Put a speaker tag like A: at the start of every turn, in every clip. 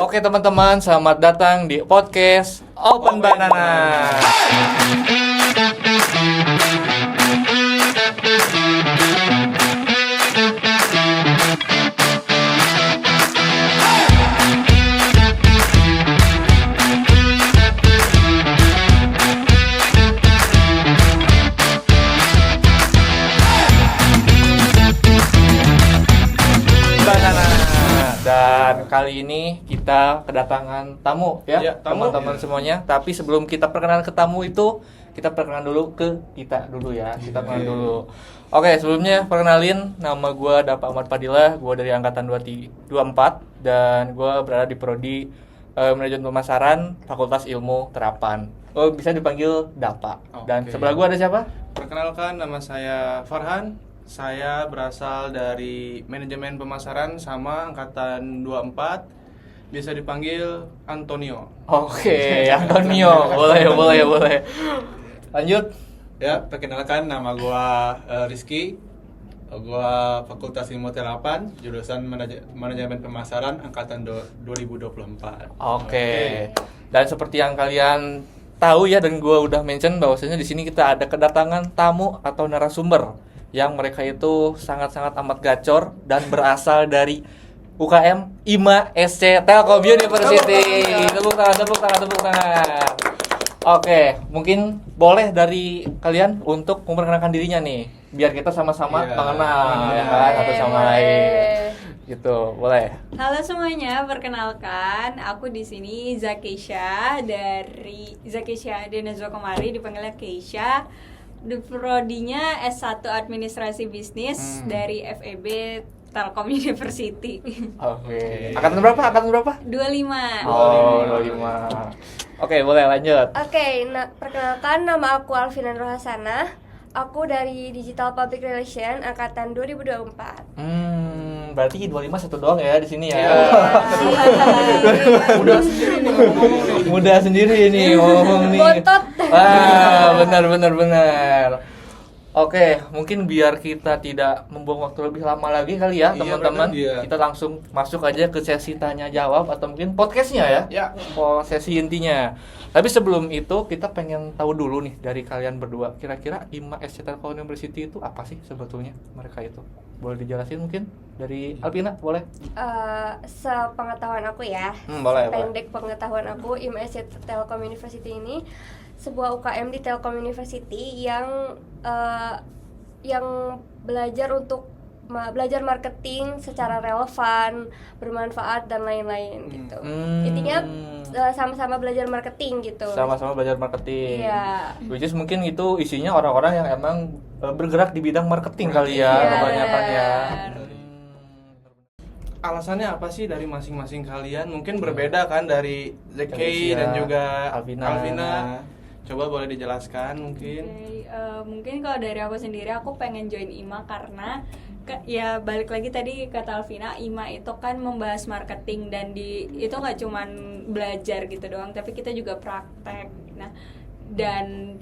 A: Oke teman-teman, selamat datang di podcast Open Banana. Dan kali ini kita kedatangan tamu ya, teman-teman semuanya. Tapi sebelum kita perkenalan ke tamu itu, kita perkenalan dulu ke kita dulu ya. Kita perkenalan dulu. Oke, sebelumnya perkenalin, nama gue Dapa Ahmad Fadilah. Gue dari angkatan 24 dan gue berada di prodi manajemen pemasaran Fakultas Ilmu Terapan. Oh, bisa dipanggil Dapa. Dan sebelah gue ada siapa?
B: Perkenalkan, nama saya Farhan. Saya berasal dari manajemen pemasaran sama angkatan 24. Bisa dipanggil Antonio.
A: Oke, Antonio. Boleh. Lanjut.
C: Ya, perkenalkan, nama gua Rizky. Gua Fakultas Ilmu Terapan, jurusan manajemen pemasaran angkatan 2024.
A: Oke. Dan seperti yang kalian tahu ya, dan gua udah mention bahwasanya di sini kita ada kedatangan tamu atau narasumber yang mereka itu sangat-sangat amat gacor dan berasal dari UKM IMA SC Telkom University. Tepuk tangan. Oke, mungkin boleh dari kalian untuk memperkenalkan dirinya nih, biar kita sama-sama mengenal ya kan, satu sama lain. Gitu, boleh.
D: Halo semuanya, perkenalkan aku di sini Zakesha dari Zakesha Denazwa Komari, dipanggilnya Keisha. Di prodinya S1 Administrasi Bisnis dari FEB Telkom University.
A: Oke. Angkatan berapa?
D: 25.
A: Oh, 25. Oke, boleh lanjut.
E: Oke, perkenalkan, nama aku Alvina Rohasana. Aku dari Digital Public Relation angkatan 2024.
A: Berarti 25 satu doang ya di sini ya. Mudah sendiri nih ngomong nih.
E: Botot.
A: Benar. Oke, mungkin biar kita tidak membuang waktu lebih lama lagi kali ya, teman-teman. Kita langsung masuk aja ke sesi tanya jawab atau mungkin podcastnya ya. Sesi intinya. Tapi sebelum itu kita pengen tahu dulu nih dari kalian berdua, kira-kira IMA SC Telkom University itu apa sih sebetulnya mereka itu? Boleh dijelasin mungkin dari Alpina, boleh?
E: Sepengetahuan aku ya,
A: boleh.
E: Pendek pengetahuan aku, IMA SC Telkom University ini sebuah UKM di Telkom University yang belajar marketing secara relevan, bermanfaat dan lain-lain gitu. Intinya sama-sama belajar marketing gitu.
A: Sama-sama belajar marketing.
E: Iya.
A: Which is mungkin itu isinya orang-orang yang emang bergerak di bidang marketing kali ya, kebanyakan ya.
B: Alasannya apa sih dari masing-masing kalian? Mungkin berbeda kan dari Zeki dan juga Alvina. Coba boleh dijelaskan mungkin.
D: Mungkin kalau dari aku sendiri, aku pengen join IMA karena ya balik lagi tadi kata Alvina, IMA itu kan membahas marketing dan itu nggak cuman belajar gitu doang, tapi kita juga praktek. Nah, dan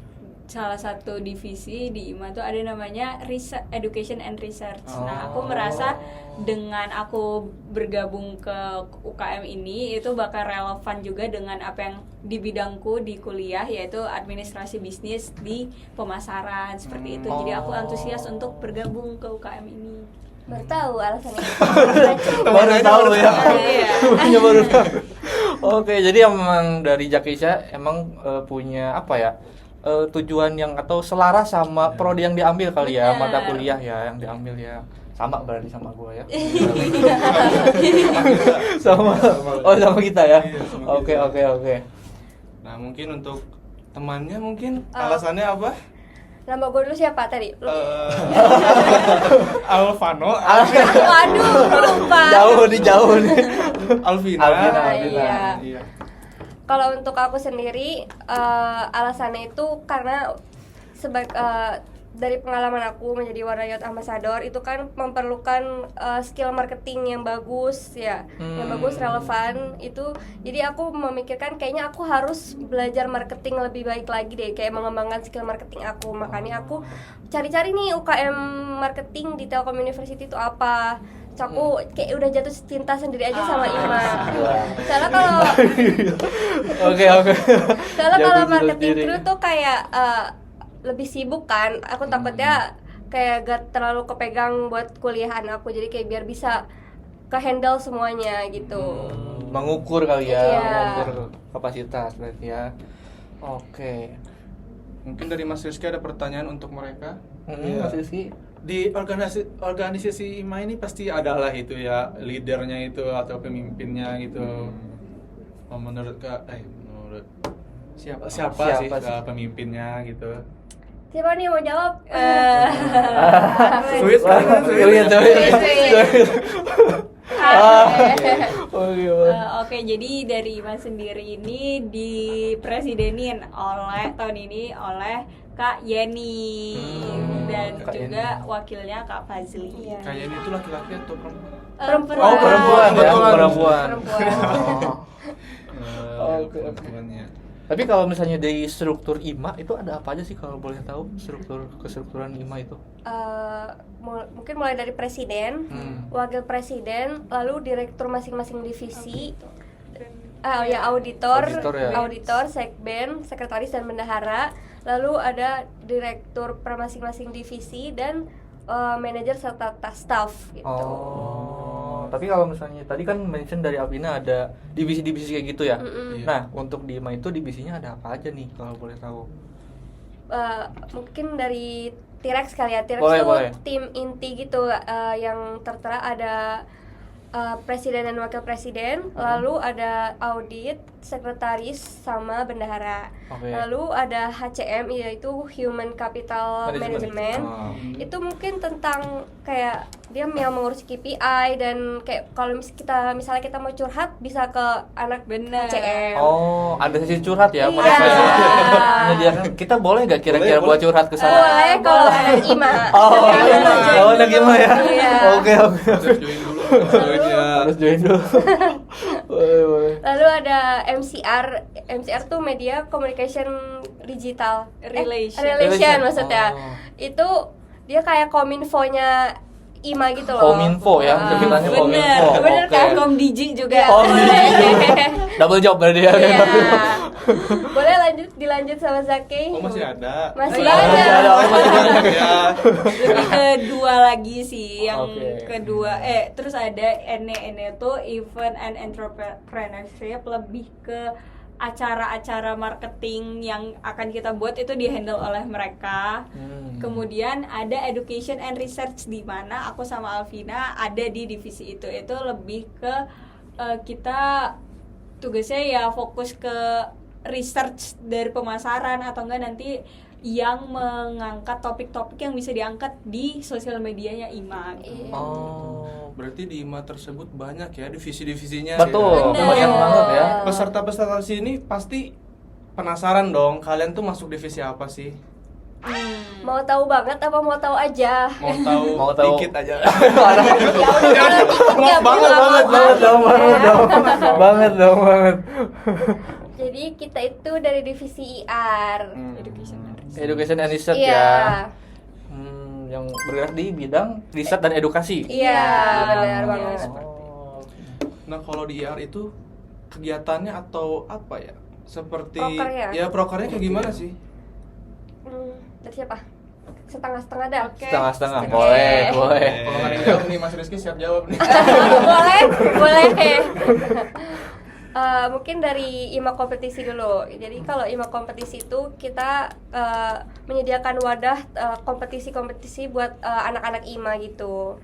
D: salah satu divisi di IMA tuh ada namanya Education and Research. Nah, aku merasa dengan aku bergabung ke UKM ini itu bakal relevan juga dengan apa yang di bidangku di kuliah, yaitu administrasi bisnis di pemasaran seperti itu. Jadi aku antusias untuk bergabung ke UKM ini.
E: Baru tahu alasannya.
A: Baru tahu ya.
D: Iya.
A: Baru tahu. Oke, jadi emang dari Jakisha emang punya apa ya? Tujuan yang atau selaras sama prodi yang diambil kali ya, mata kuliah ya yang diambil ya. Sama berarti sama gue ya. sama kita ya. Oke.
B: Nah, mungkin untuk temannya mungkin alasannya apa?
E: Nama gue dulu siapa tadi?
B: Alvano.
E: Waduh, lupa.
A: Jauh nih.
B: Alvina.
E: Iya. Kalau untuk aku sendiri, alasannya itu karena dari pengalaman aku menjadi Warrior Ambassador itu kan memerlukan skill marketing yang bagus ya, yang bagus, relevan itu. Jadi aku memikirkan kayaknya aku harus belajar marketing lebih baik lagi deh, kayak mengembangkan skill marketing aku. Makanya aku cari-cari nih UKM marketing di Telkom University itu apa. aku kayak udah jatuh cinta sendiri aja sama Ima. Soalnya kalau
A: Oke.
E: soalnya kalau
A: Jatuh
E: marketing
A: sendiri.
E: crew tuh kayak lebih sibuk kan. Aku takutnya kayak gak terlalu kepegang buat kuliahan aku. Jadi kayak biar bisa ke-handle semuanya gitu.
A: Mengukur kali ya,
E: Iya.
A: mengukur kapasitas berarti ya. Oke.
B: Mungkin dari Mas Rizky ada pertanyaan untuk mereka.
C: Iya.
A: Mas Rizky.
C: Di organisasi IMA ini pasti ada lah itu ya, leadernya itu atau pemimpinnya gitu. Menurut menurut
B: Siapa?
C: siapa sih
A: Siapa sih?
C: pemimpinnya gitu?
E: Siapa nih mau jawab?
B: Sweet kan?
A: Sweet.
D: Oke, jadi dari Ima sendiri ini dipresidenin oleh tahun ini oleh Kak Yeni dan
A: Kak
D: juga
A: Yeni.
D: wakilnya Kak Fazli.
E: Iya.
B: Kayaknya itu laki-laki atau perempuan?
E: Perempuan.
A: Oh, perempuan ya,
B: Kebetulan.
A: perempuan.
C: Oh,
A: Oke.
C: perempuannya.
A: Tapi kalau misalnya dari struktur IMA itu ada apa aja sih kalau boleh tahu kestrukturan IMA itu?
E: Mungkin mulai dari presiden, wakil presiden, lalu direktur masing-masing divisi, auditor,
A: Auditor ya.
E: auditor, sekben, sekretaris dan bendahara, lalu ada direktur per masing-masing divisi dan manajer serta staff gitu.
A: Oh, tapi kalau misalnya tadi kan mention dari Alvina ada divisi-divisi kayak gitu ya.
E: Mm-mm.
A: Nah, untuk di IMA itu divisinya ada apa aja nih kalau boleh tahu?
E: Mungkin dari T-Rex kali ya. T-Rex
A: Boleh,
E: tuh
A: boleh.
E: tim inti gitu, yang tertera ada presiden dan wakil presiden, lalu ada audit, sekretaris sama bendahara.
A: Oke.
E: Lalu ada HCM, yaitu Human Capital Management.
A: Oh.
E: Itu mungkin tentang kayak dia yang mengurus KPI dan kayak kalau misalnya kita mau curhat bisa ke anak
D: Bener.
E: HCM.
A: Oh, ada sesi curhat ya?
E: Iya.
A: Mereka menyediakan. Kita boleh nggak kira-kira buat curhat ke sana?
E: Boleh kalau anak IMA.
A: Oh, anak IMA ya?
E: Iya.
A: Oke.
B: Harus join dulu.
A: Harus join dulu. Boleh.
E: Lalu ada MCR tuh media communication digital
D: Relation.
E: relation maksudnya.
A: Oh.
E: Itu dia kayak kominfonya IMA gitu loh.
A: Kominfo ya,
E: Ah.
A: sebutannya
D: Bener,
A: Kominfo.
E: bener
A: Oke.
E: kan?
D: Komdigi juga.
A: Oh, double job berarti ya.
E: Iya. Boleh dilanjut sama Zaki?
B: Oh, masih ada.
E: Masih
A: Oh, masih ada.
E: ada.
A: Oh, masih banyak.
B: Ya.
D: Lebih kedua lagi sih yang
A: Oke.
D: kedua terus ada NE tuh event and entrepreneurship, lebih ke acara-acara marketing yang akan kita buat itu di-handle oleh mereka. Kemudian ada education and research, di mana aku sama Alvina ada di divisi itu. Itu lebih ke kita tugasnya ya fokus ke research dari pemasaran atau enggak nanti yang mengangkat topik-topik yang bisa diangkat di sosial medianya IMA.
E: Iya.
B: Oh, berarti di IMA tersebut banyak ya divisi-divisinya.
A: Betul,
B: ya.
A: banyak
E: Bener.
A: banget ya.
B: Peserta-peserta sini pasti penasaran dong, kalian tuh masuk divisi apa sih?
E: Mau tahu banget apa mau tahu aja?
B: Mau tahu dikit aja.
E: Ya udah kalau dikit
B: Mau
E: ya
B: banget,
E: bilang apa.
A: banget dong.
E: Jadi kita itu dari divisi IR.
A: Education and research
E: Iya.
A: ya. Yang bergerak di bidang riset dan edukasi.
E: Iya, benar banget.
A: Oh.
B: Nah, kalau di IR itu kegiatannya atau apa ya? Seperti
E: Prokernya?
B: ya prokernya kayak gimana sih?
E: Dari siapa? Setengah-setengah dah.
A: Setengah-setengah.
E: Oke.
A: Boleh.
B: Kalau nggak ada yang jawab nih, Mas Rizky siap jawab nih.
E: boleh. Mungkin dari IMA kompetisi dulu. Jadi kalau IMA kompetisi itu kita menyediakan wadah kompetisi-kompetisi buat anak-anak IMA gitu.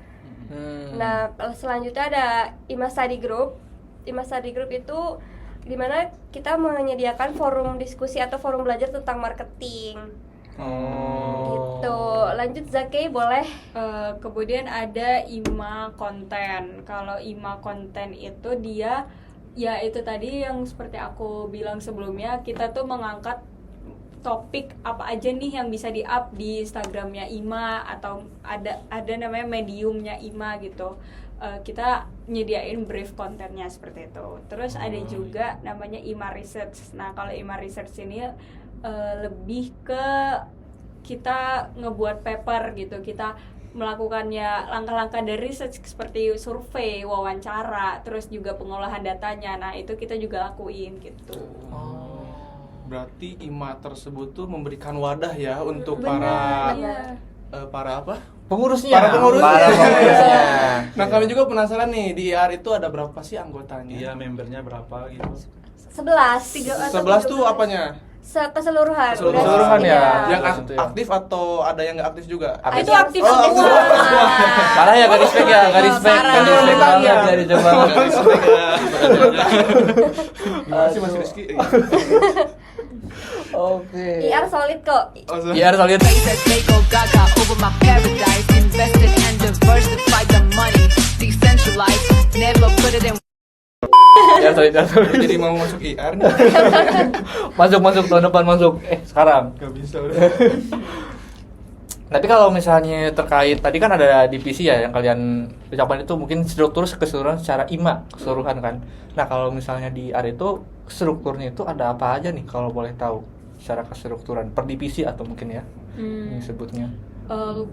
E: Nah, selanjutnya ada IMA Study Group. IMA Study Group itu dimana kita menyediakan forum diskusi atau forum belajar tentang marketing. Gitu. Lanjut Zaki, boleh?
D: Kemudian ada IMA konten. Kalau IMA konten itu dia ya itu tadi yang seperti aku bilang sebelumnya, kita tuh mengangkat topik apa aja nih yang bisa di-up di Instagramnya IMA atau ada namanya mediumnya IMA gitu. Kita nyediain brief kontennya seperti itu. Terus ada juga namanya IMA Research. Nah, kalau IMA Research ini lebih ke kita ngebuat paper gitu. Kita melakukannya langkah-langkah dari research seperti survei, wawancara, terus juga pengolahan datanya. Nah, itu kita juga lakuin gitu.
B: Berarti IMA tersebut tuh memberikan wadah ya untuk
E: Benar,
B: para apa?
A: Pengurusnya.
B: Para pengurusnya.
A: Para pengurusnya.
B: Nah, kami juga penasaran nih, di IR itu ada berapa sih anggotanya?
C: Iya, membernya berapa gitu.
E: 11
B: 11 tuh apanya?
E: Keseluruhan.
A: Keseluruhan
E: Udah,
A: ya.
E: iya.
B: Yang
A: Itu ya.
B: aktif atau ada yang nggak aktif juga?
A: Aktif.
D: Itu aktif
B: Oh,
D: semua.
A: Parah ya, gak respect ya, gak respect.
D: Parah.
A: Gak respect
B: Parah.
A: banget ya, di coba.
B: Gimana sih Mas Rizky?
A: Oke.
E: IR solid kok.
A: Iya, harus lihat.
F: That they go gaga over my paradise. Invested and diversified the money. Decentralized, never put it in.
A: Ya, sorry.
B: Jadi mau masuk IR nih?
A: Masuk tahun depan masuk. Sekarang.
B: Gak bisa udah.
A: Tapi kalau misalnya terkait tadi kan ada divisi ya yang kalian ucapkan itu mungkin struktur keseluruhan secara IMA keseluruhan kan. Nah, kalau misalnya di AR itu strukturnya itu ada apa aja nih kalau boleh tahu secara kestrukturan per divisi atau mungkin ya yang sebutnya.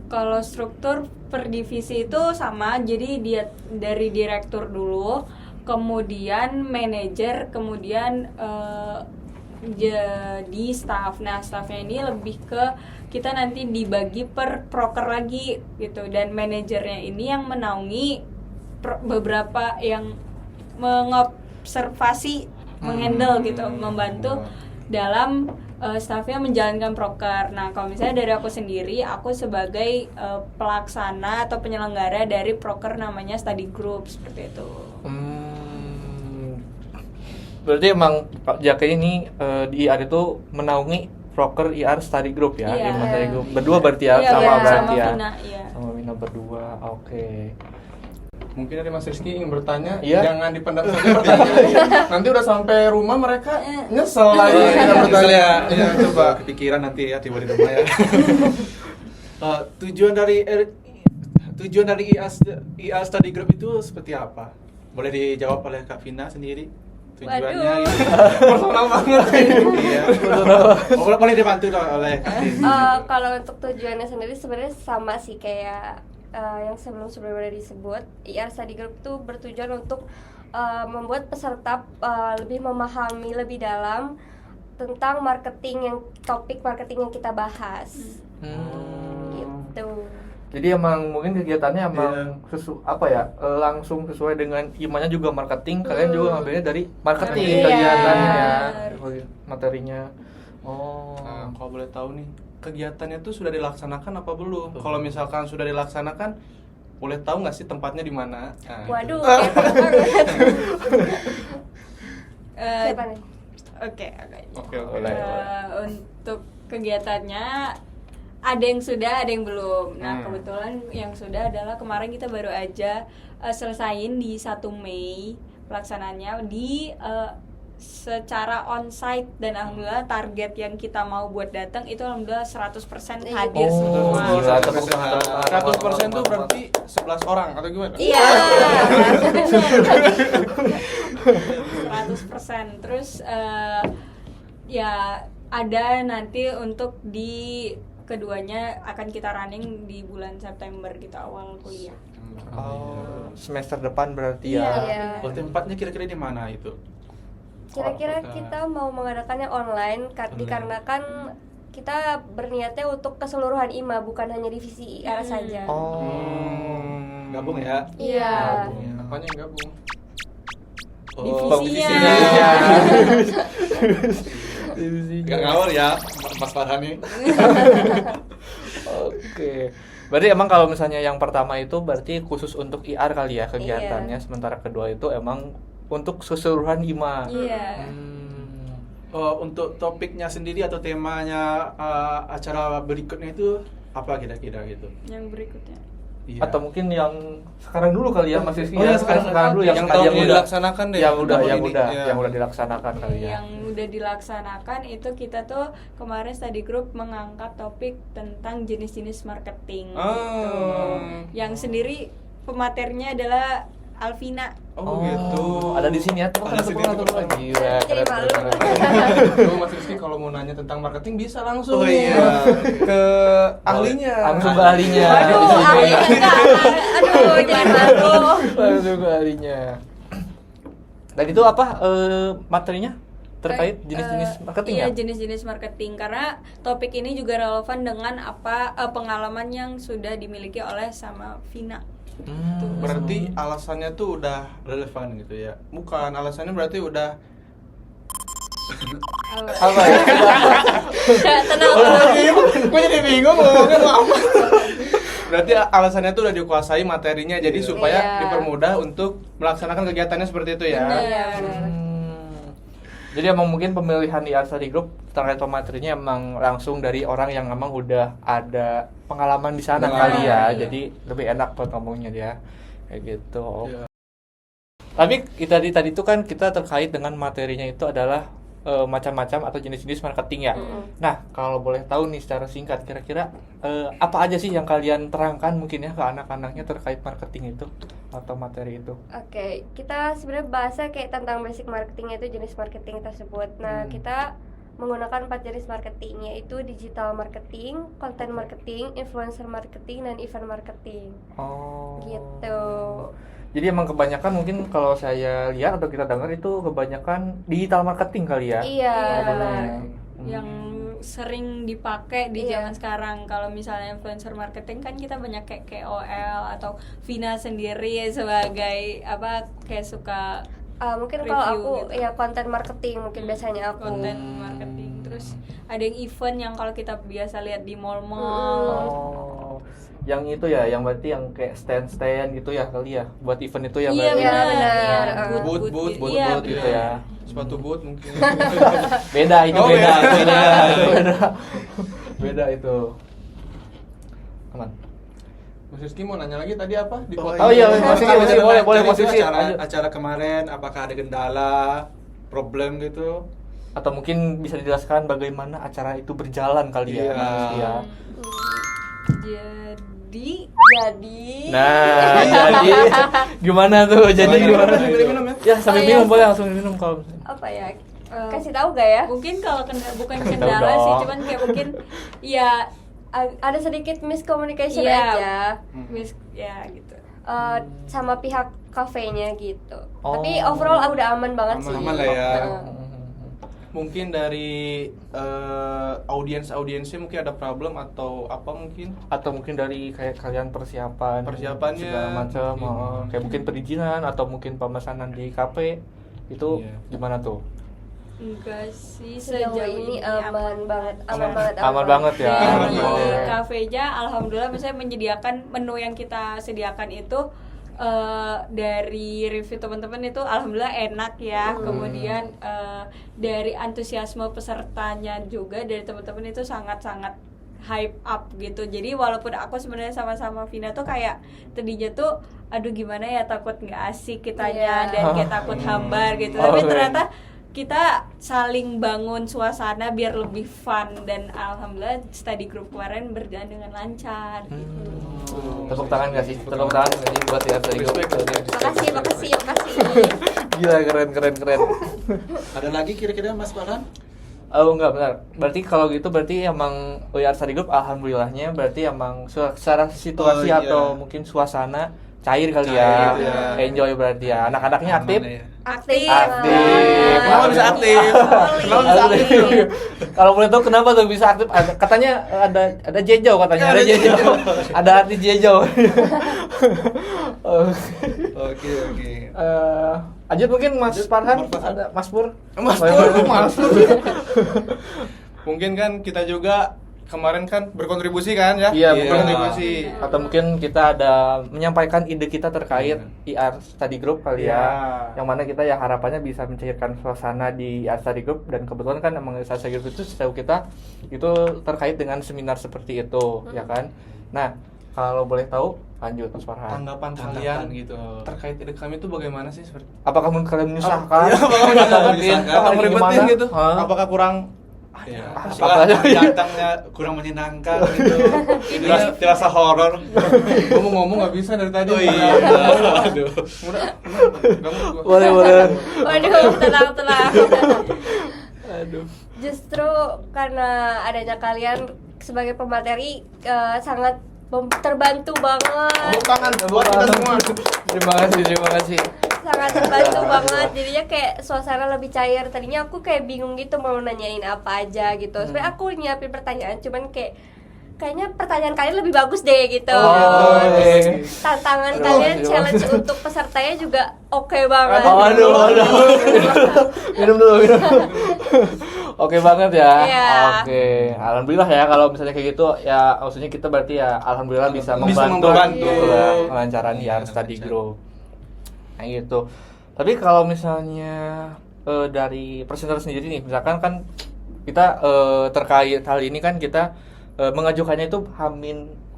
D: Kalau struktur per divisi itu sama, jadi dia dari direktur dulu, kemudian manajer, kemudian jadi staff. Nah, staffnya ini lebih ke kita nanti dibagi per proker lagi gitu, dan manajernya ini yang menaungi beberapa yang mengobservasi, menghandle gitu, membantu dalam staffnya menjalankan proker. Nah, kalau misalnya dari aku sendiri, aku sebagai pelaksana atau penyelenggara dari proker namanya study group seperti itu.
A: Berarti emang Pak Jaka ini di IR itu menaungi proker IR study group ya,
D: Iya.
A: IMA study group. Berdua berarti ya,
D: Iya,
A: sama
D: iya,
A: berarti
D: sama
A: ya.
D: Vina, iya.
A: Sama Vina berdua. Oke.
B: Mungkin dari Mas Rizky ingin bertanya,
A: Iya.
B: jangan dipendam saja pertanyaannya. Nanti udah sampai rumah mereka nyesel lagi tidak bertanya. Ya, coba.
C: Kepikiran nanti ya tiba di rumah ya. Tujuan dari IR Study Group itu seperti apa? Boleh dijawab oleh Kak Vina sendiri? Tujuannya
E: Waduh.
C: gitu.
B: Personal banget.
C: Iya. Boleh dibantu oleh Kak Vina.
E: Kalau untuk tujuannya sendiri sebenarnya sama sih kayak yang sebelumnya disebut. IR Study Group itu bertujuan untuk membuat peserta lebih memahami lebih dalam tentang topik marketing yang kita bahas. Gitu.
A: Jadi emang mungkin kegiatannya emang
C: Iya.
A: langsung sesuai dengan IMA-nya juga marketing, kalian juga ngambilnya dari marketing
E: Iya.
A: kegiatannya ya, materinya. Oh.
B: Nah, kalau boleh tahu nih, kegiatannya tuh sudah dilaksanakan apa belum? Kalau misalkan sudah dilaksanakan, boleh tahu nggak sih tempatnya di mana? Nah,
E: Waduh, kepo banget. Siapa nih?
D: Oke.
B: Oke.
A: Boleh.
D: Untuk kegiatannya ada yang sudah, ada yang belum. Nah,
B: Hmm.
D: kebetulan yang sudah adalah kemarin kita baru aja selesain di 1 Mei pelaksanaannya di secara onsite, dan alhamdulillah target yang kita mau buat datang itu alhamdulillah 100% hadir semua.
A: Gila,
B: 100% tuh berarti 11 orang atau gimana?
E: Iya.
D: 100%. Terus ya ada nanti untuk di keduanya akan kita running di bulan September gitu, awal kuliah.
A: Oh, semester depan berarti ya.
E: Iya.
C: Oh, tempatnya kira-kira di mana itu?
E: Kira-kira
C: Apakah-
E: kita mau mengadakannya online dikarenakan kita berniatnya untuk keseluruhan IMA, bukan hanya divisi IR saja.
A: Oh.
C: Gabung ya?
E: Iya.
B: Apanya yang gabung?
D: Divisinya.
C: Gak ngawur ya, Mas Farhani.
A: Oke. Berarti emang kalau misalnya yang pertama itu berarti khusus untuk IR kali ya kegiatannya, sementara kedua itu emang untuk keseluruhan IMA.
D: Iya.
C: Untuk topiknya sendiri atau temanya acara berikutnya itu apa kira-kira gitu?
D: Yang berikutnya.
C: Iya.
A: Atau mungkin yang sekarang dulu kali ya Mas Rizky.
C: Oh,
A: ya,
C: yang sekarang
A: dulu
B: yang tahun ini
A: udah
B: dilaksanakan deh.
A: Yang udah
B: Tahun
A: yang
B: ini,
A: udah
B: iya.
A: yang udah dilaksanakan kali ya.
D: Yang udah dilaksanakan itu kita tuh kemarin study group mengangkat topik tentang jenis-jenis marketing gitu. Yang sendiri pematerinya adalah Alvina.
B: Oh, gitu.
A: Ada di sini ya. Tepuk tangan, tepuk tangan, tepuk tangan. Gila,
E: Jadi
A: keren,
E: malu.
A: keren, keren.
B: Tuh, Mas Rizky kalau mau nanya tentang marketing bisa langsung
C: Oh, iya.
B: ke ahlinya.
A: Langsung ke ahlinya.
E: Aduh, ahlinya enggak. Aduh, jangan malu.
A: Langsung ke ahlinya. Dan itu apa materinya terkait jenis-jenis marketing
D: Iya,
A: ya?
D: jenis-jenis marketing karena topik ini juga relevan dengan apa pengalaman yang sudah dimiliki oleh sama Vina.
B: Berarti alasannya tuh udah relevan gitu ya. Bukan, alasannya berarti udah
A: Apa ya?
E: Tenang.
B: gue jadi bingung ngomongnya apa. Berarti alasannya tuh udah dikuasai materinya jadi supaya
E: Iya.
B: dipermudah untuk melaksanakan kegiatannya seperti itu ya.
E: Iya, benar.
A: Jadi emang mungkin pemilihan di Arsadi Group terkait materinya emang langsung dari orang yang emang udah ada pengalaman di sana kali ya.
E: Iya.
A: Jadi lebih enak buat ngomongnya dia. Kayak gitu.
B: Iya.
A: Tapi tadi itu kan kita terkait dengan materinya itu adalah macam-macam atau jenis-jenis marketing ya. Nah, kalau boleh tahu nih secara singkat kira-kira apa aja sih yang kalian terangkan mungkin ya ke anak-anaknya terkait marketing itu atau materi itu?
E: Oke, kita sebenarnya bahasnya kayak tentang basic marketing itu jenis marketing tersebut. Nah, kita menggunakan 4 jenis marketing yaitu digital marketing, content marketing, influencer marketing, dan event marketing.
A: Oh.
E: Gitu.
A: Jadi emang kebanyakan mungkin kalau saya lihat atau kita dengar itu kebanyakan digital marketing kali ya.
E: Iya,
A: Oh,
E: benar.
D: Yang sering dipakai di
E: Iya.
D: zaman sekarang. Kalau misalnya influencer marketing kan kita banyak kayak KOL atau Vina sendiri sebagai apa kayak suka
E: Mungkin
D: review
E: kalau aku
D: gitu.
E: ya content marketing mungkin biasanya aku.
D: konten marketing. Terus ada yang event yang kalau kita biasa lihat di mall-mall.
A: Oh. Yang itu ya, yang berarti yang kayak stand gitu ya kali ya. Buat event itu ya
D: Iya
A: berarti.
E: Iya,
D: benar.
E: benar.
D: Iya,
B: Boot
D: iya,
A: gitu
D: benar.
A: ya.
B: Sepatu boot mungkin.
A: Beda itu
B: Oh,
A: beda.
B: beda.
A: Beda itu. Aman.
B: Mas Rizky mau nanya lagi tadi apa? Di
A: Oh iya, Mas Rizky,
C: Jadi
A: boleh,
C: itu
A: Mas Rizky, lanjut.
C: acara kemarin apakah ada kendala, problem gitu?
A: Atau mungkin bisa dijelaskan bagaimana acara itu berjalan kali ya.
C: Iya.
A: Mas, ya.
D: Jadi
A: Nah, jadi gimana tuh? Jadi
B: Sambil
A: gimana?
B: minum ya.
A: Ya, sambil
E: Oh,
A: minum
E: iya.
A: boleh langsung minum kalau
E: Apa ya? Kasih tahu gak ya?
D: mungkin kalau bukan
A: Tahu
D: kendala sih,
A: dong.
D: cuman kayak mungkin ya
E: Ada sedikit miscommunication
D: Iya.
E: aja.
D: ya gitu.
E: Sama pihak kafenya gitu.
A: Oh.
E: Tapi overall udah aman banget sih.
C: Aman lah ya.
E: Heeh.
B: Mungkin dari audiensnya mungkin ada problem atau apa mungkin?
A: atau mungkin dari kayak kalian persiapannya segala macam
B: mungkin.
A: kayak mungkin perizinan atau mungkin pemesanan di kafe itu
C: Iya.
A: gimana tuh?
D: Enggak sih,
E: Sejauh ini aman banget,
A: Aman
E: banget.
A: banget ya.
D: Dari
A: Aman.
D: kafenya alhamdulillah misalnya menyediakan menu yang kita sediakan itu dari review teman-teman itu alhamdulillah enak ya. Kemudian dari antusiasme pesertanya juga dari teman-teman itu sangat-sangat hype up gitu. Jadi walaupun aku sebenarnya sama-sama Vina tuh kayak tadinya tuh aduh gimana ya, takut nggak asik kitanya
E: Iya.
D: dan kayak takut hambar gitu.
A: Oh,
D: Tapi
A: iya.
D: ternyata kita saling bangun suasana biar lebih fun dan alhamdulillah study group kemarin berjalan dengan lancar gitu.
A: Tepuk tangan nggak sih? Tepuk tangan nggak sih buat ya tadi?
E: Makasih.
A: Gila, keren.
C: Ada lagi kira-kira Mas Farhan?
A: Oh enggak, benar. Berarti kalau gitu berarti emang WR Study Group alhamdulillahnya berarti emang secara situasi
C: Oh, iya.
A: atau mungkin suasana cair kali
C: Cair,
A: ya.
C: ya.
A: Enjoy berarti ya. Anak-anaknya aktif.
C: Aman ya.
E: Aktif.
A: Aktif.
B: Kenapa bisa aktif? Kenapa bisa aktif?
A: Kalau boleh tahu kenapa tuh bisa aktif? Katanya ada Jejo katanya, ada Jejo. Ada artis Jejo.
C: Oke.
A: Lanjut mungkin Mas Farhan,
C: Mas Farhan.
A: ada Mas Pur.
B: Mas Pur. Mungkin kan kita juga kemarin kan berkontribusi kan ya?
A: Iya,
B: berkontribusi.
A: Atau mungkin kita ada menyampaikan ide kita terkait IR Study Group kali ya.
B: Iya.
A: Yang mana kita ya harapannya bisa mencairkan suasana di IR Study Group, dan kebetulan kan emang IR Study Group itu setahu kita itu terkait dengan seminar seperti itu, ya kan? Nah, kalau boleh tahu, lanjut Mas Farhan.
B: Tanggapan kalian
C: Tanggapan gitu.
B: terkait ide kami itu bagaimana sih seperti?
A: Apakah kalian menyusahkan?
B: Iya, apakah
A: Atau
B: menyusahkan?
A: mungkin
B: Atau meribetin
A: gimana?
B: gitu?
A: Hah?
B: Apakah kurang
C: Ya,
A: Apa aja?
C: datangnya kurang menyenangkan gitu. Terasa horor.
B: Gue mau ngomong nggak bisa dari tadi.
C: Oh iya. Aduh.
B: Ganggu gua.
A: Boleh.
E: Waduh, tenang.
A: Aduh.
E: Justru karena adanya kalian sebagai pemateri sangat terbantu banget.
B: Tepuk tangan buat kita semua.
A: Terima kasih.
E: Sangat terbantu banget, jadinya kayak suasana lebih cair. Tadinya aku kayak bingung gitu mau nanyain apa aja gitu. Sebenarnya aku nyiapin pertanyaan, cuman kayaknya pertanyaan kalian lebih bagus deh gitu.
A: Oh, iya.
E: Tantangan kalian, challenge untuk pesertanya juga oke banget.
A: Aduh. Minum dulu. Oke banget ya.
E: Iya.
A: Oke. Alhamdulillah ya kalau misalnya kayak gitu ya, maksudnya kita berarti ya alhamdulillah bisa membantu gitu lah kelancaran ya study group. Kayak gitu. Tapi kalau misalnya dari presenter sendiri nih, misalkan kan kita terkait hal ini kan kita mengajukannya itu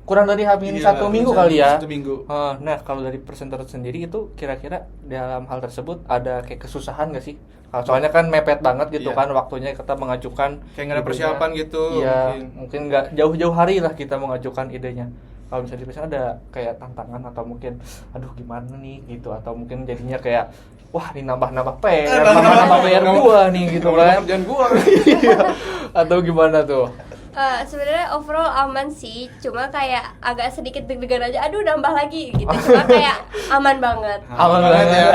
A: kurang dari satu minggu kali ya.
C: 1 minggu.
A: Nah kalau dari presenter sendiri itu kira-kira dalam hal tersebut ada kayak kesusahan nggak sih? Soalnya kan mepet banget gitu
C: Iya.
A: kan waktunya kita mengajukan.
B: Kayak nggak ada persiapan gitu.
A: Iya, mungkin nggak jauh-jauh hari lah kita mengajukan idenya. Kalau misalnya di sana ada kayak tantangan atau mungkin aduh gimana nih gitu, atau mungkin jadinya kayak wah ini nambah PR gua nih gitu kan.
B: Kerjaan gua.
A: Iya. Atau gimana tuh?
E: Sebenarnya overall aman sih, cuma kayak agak sedikit deg-degan aja. Aduh, nambah lagi gitu. Cuma kayak aman banget.
A: Aman banget ya.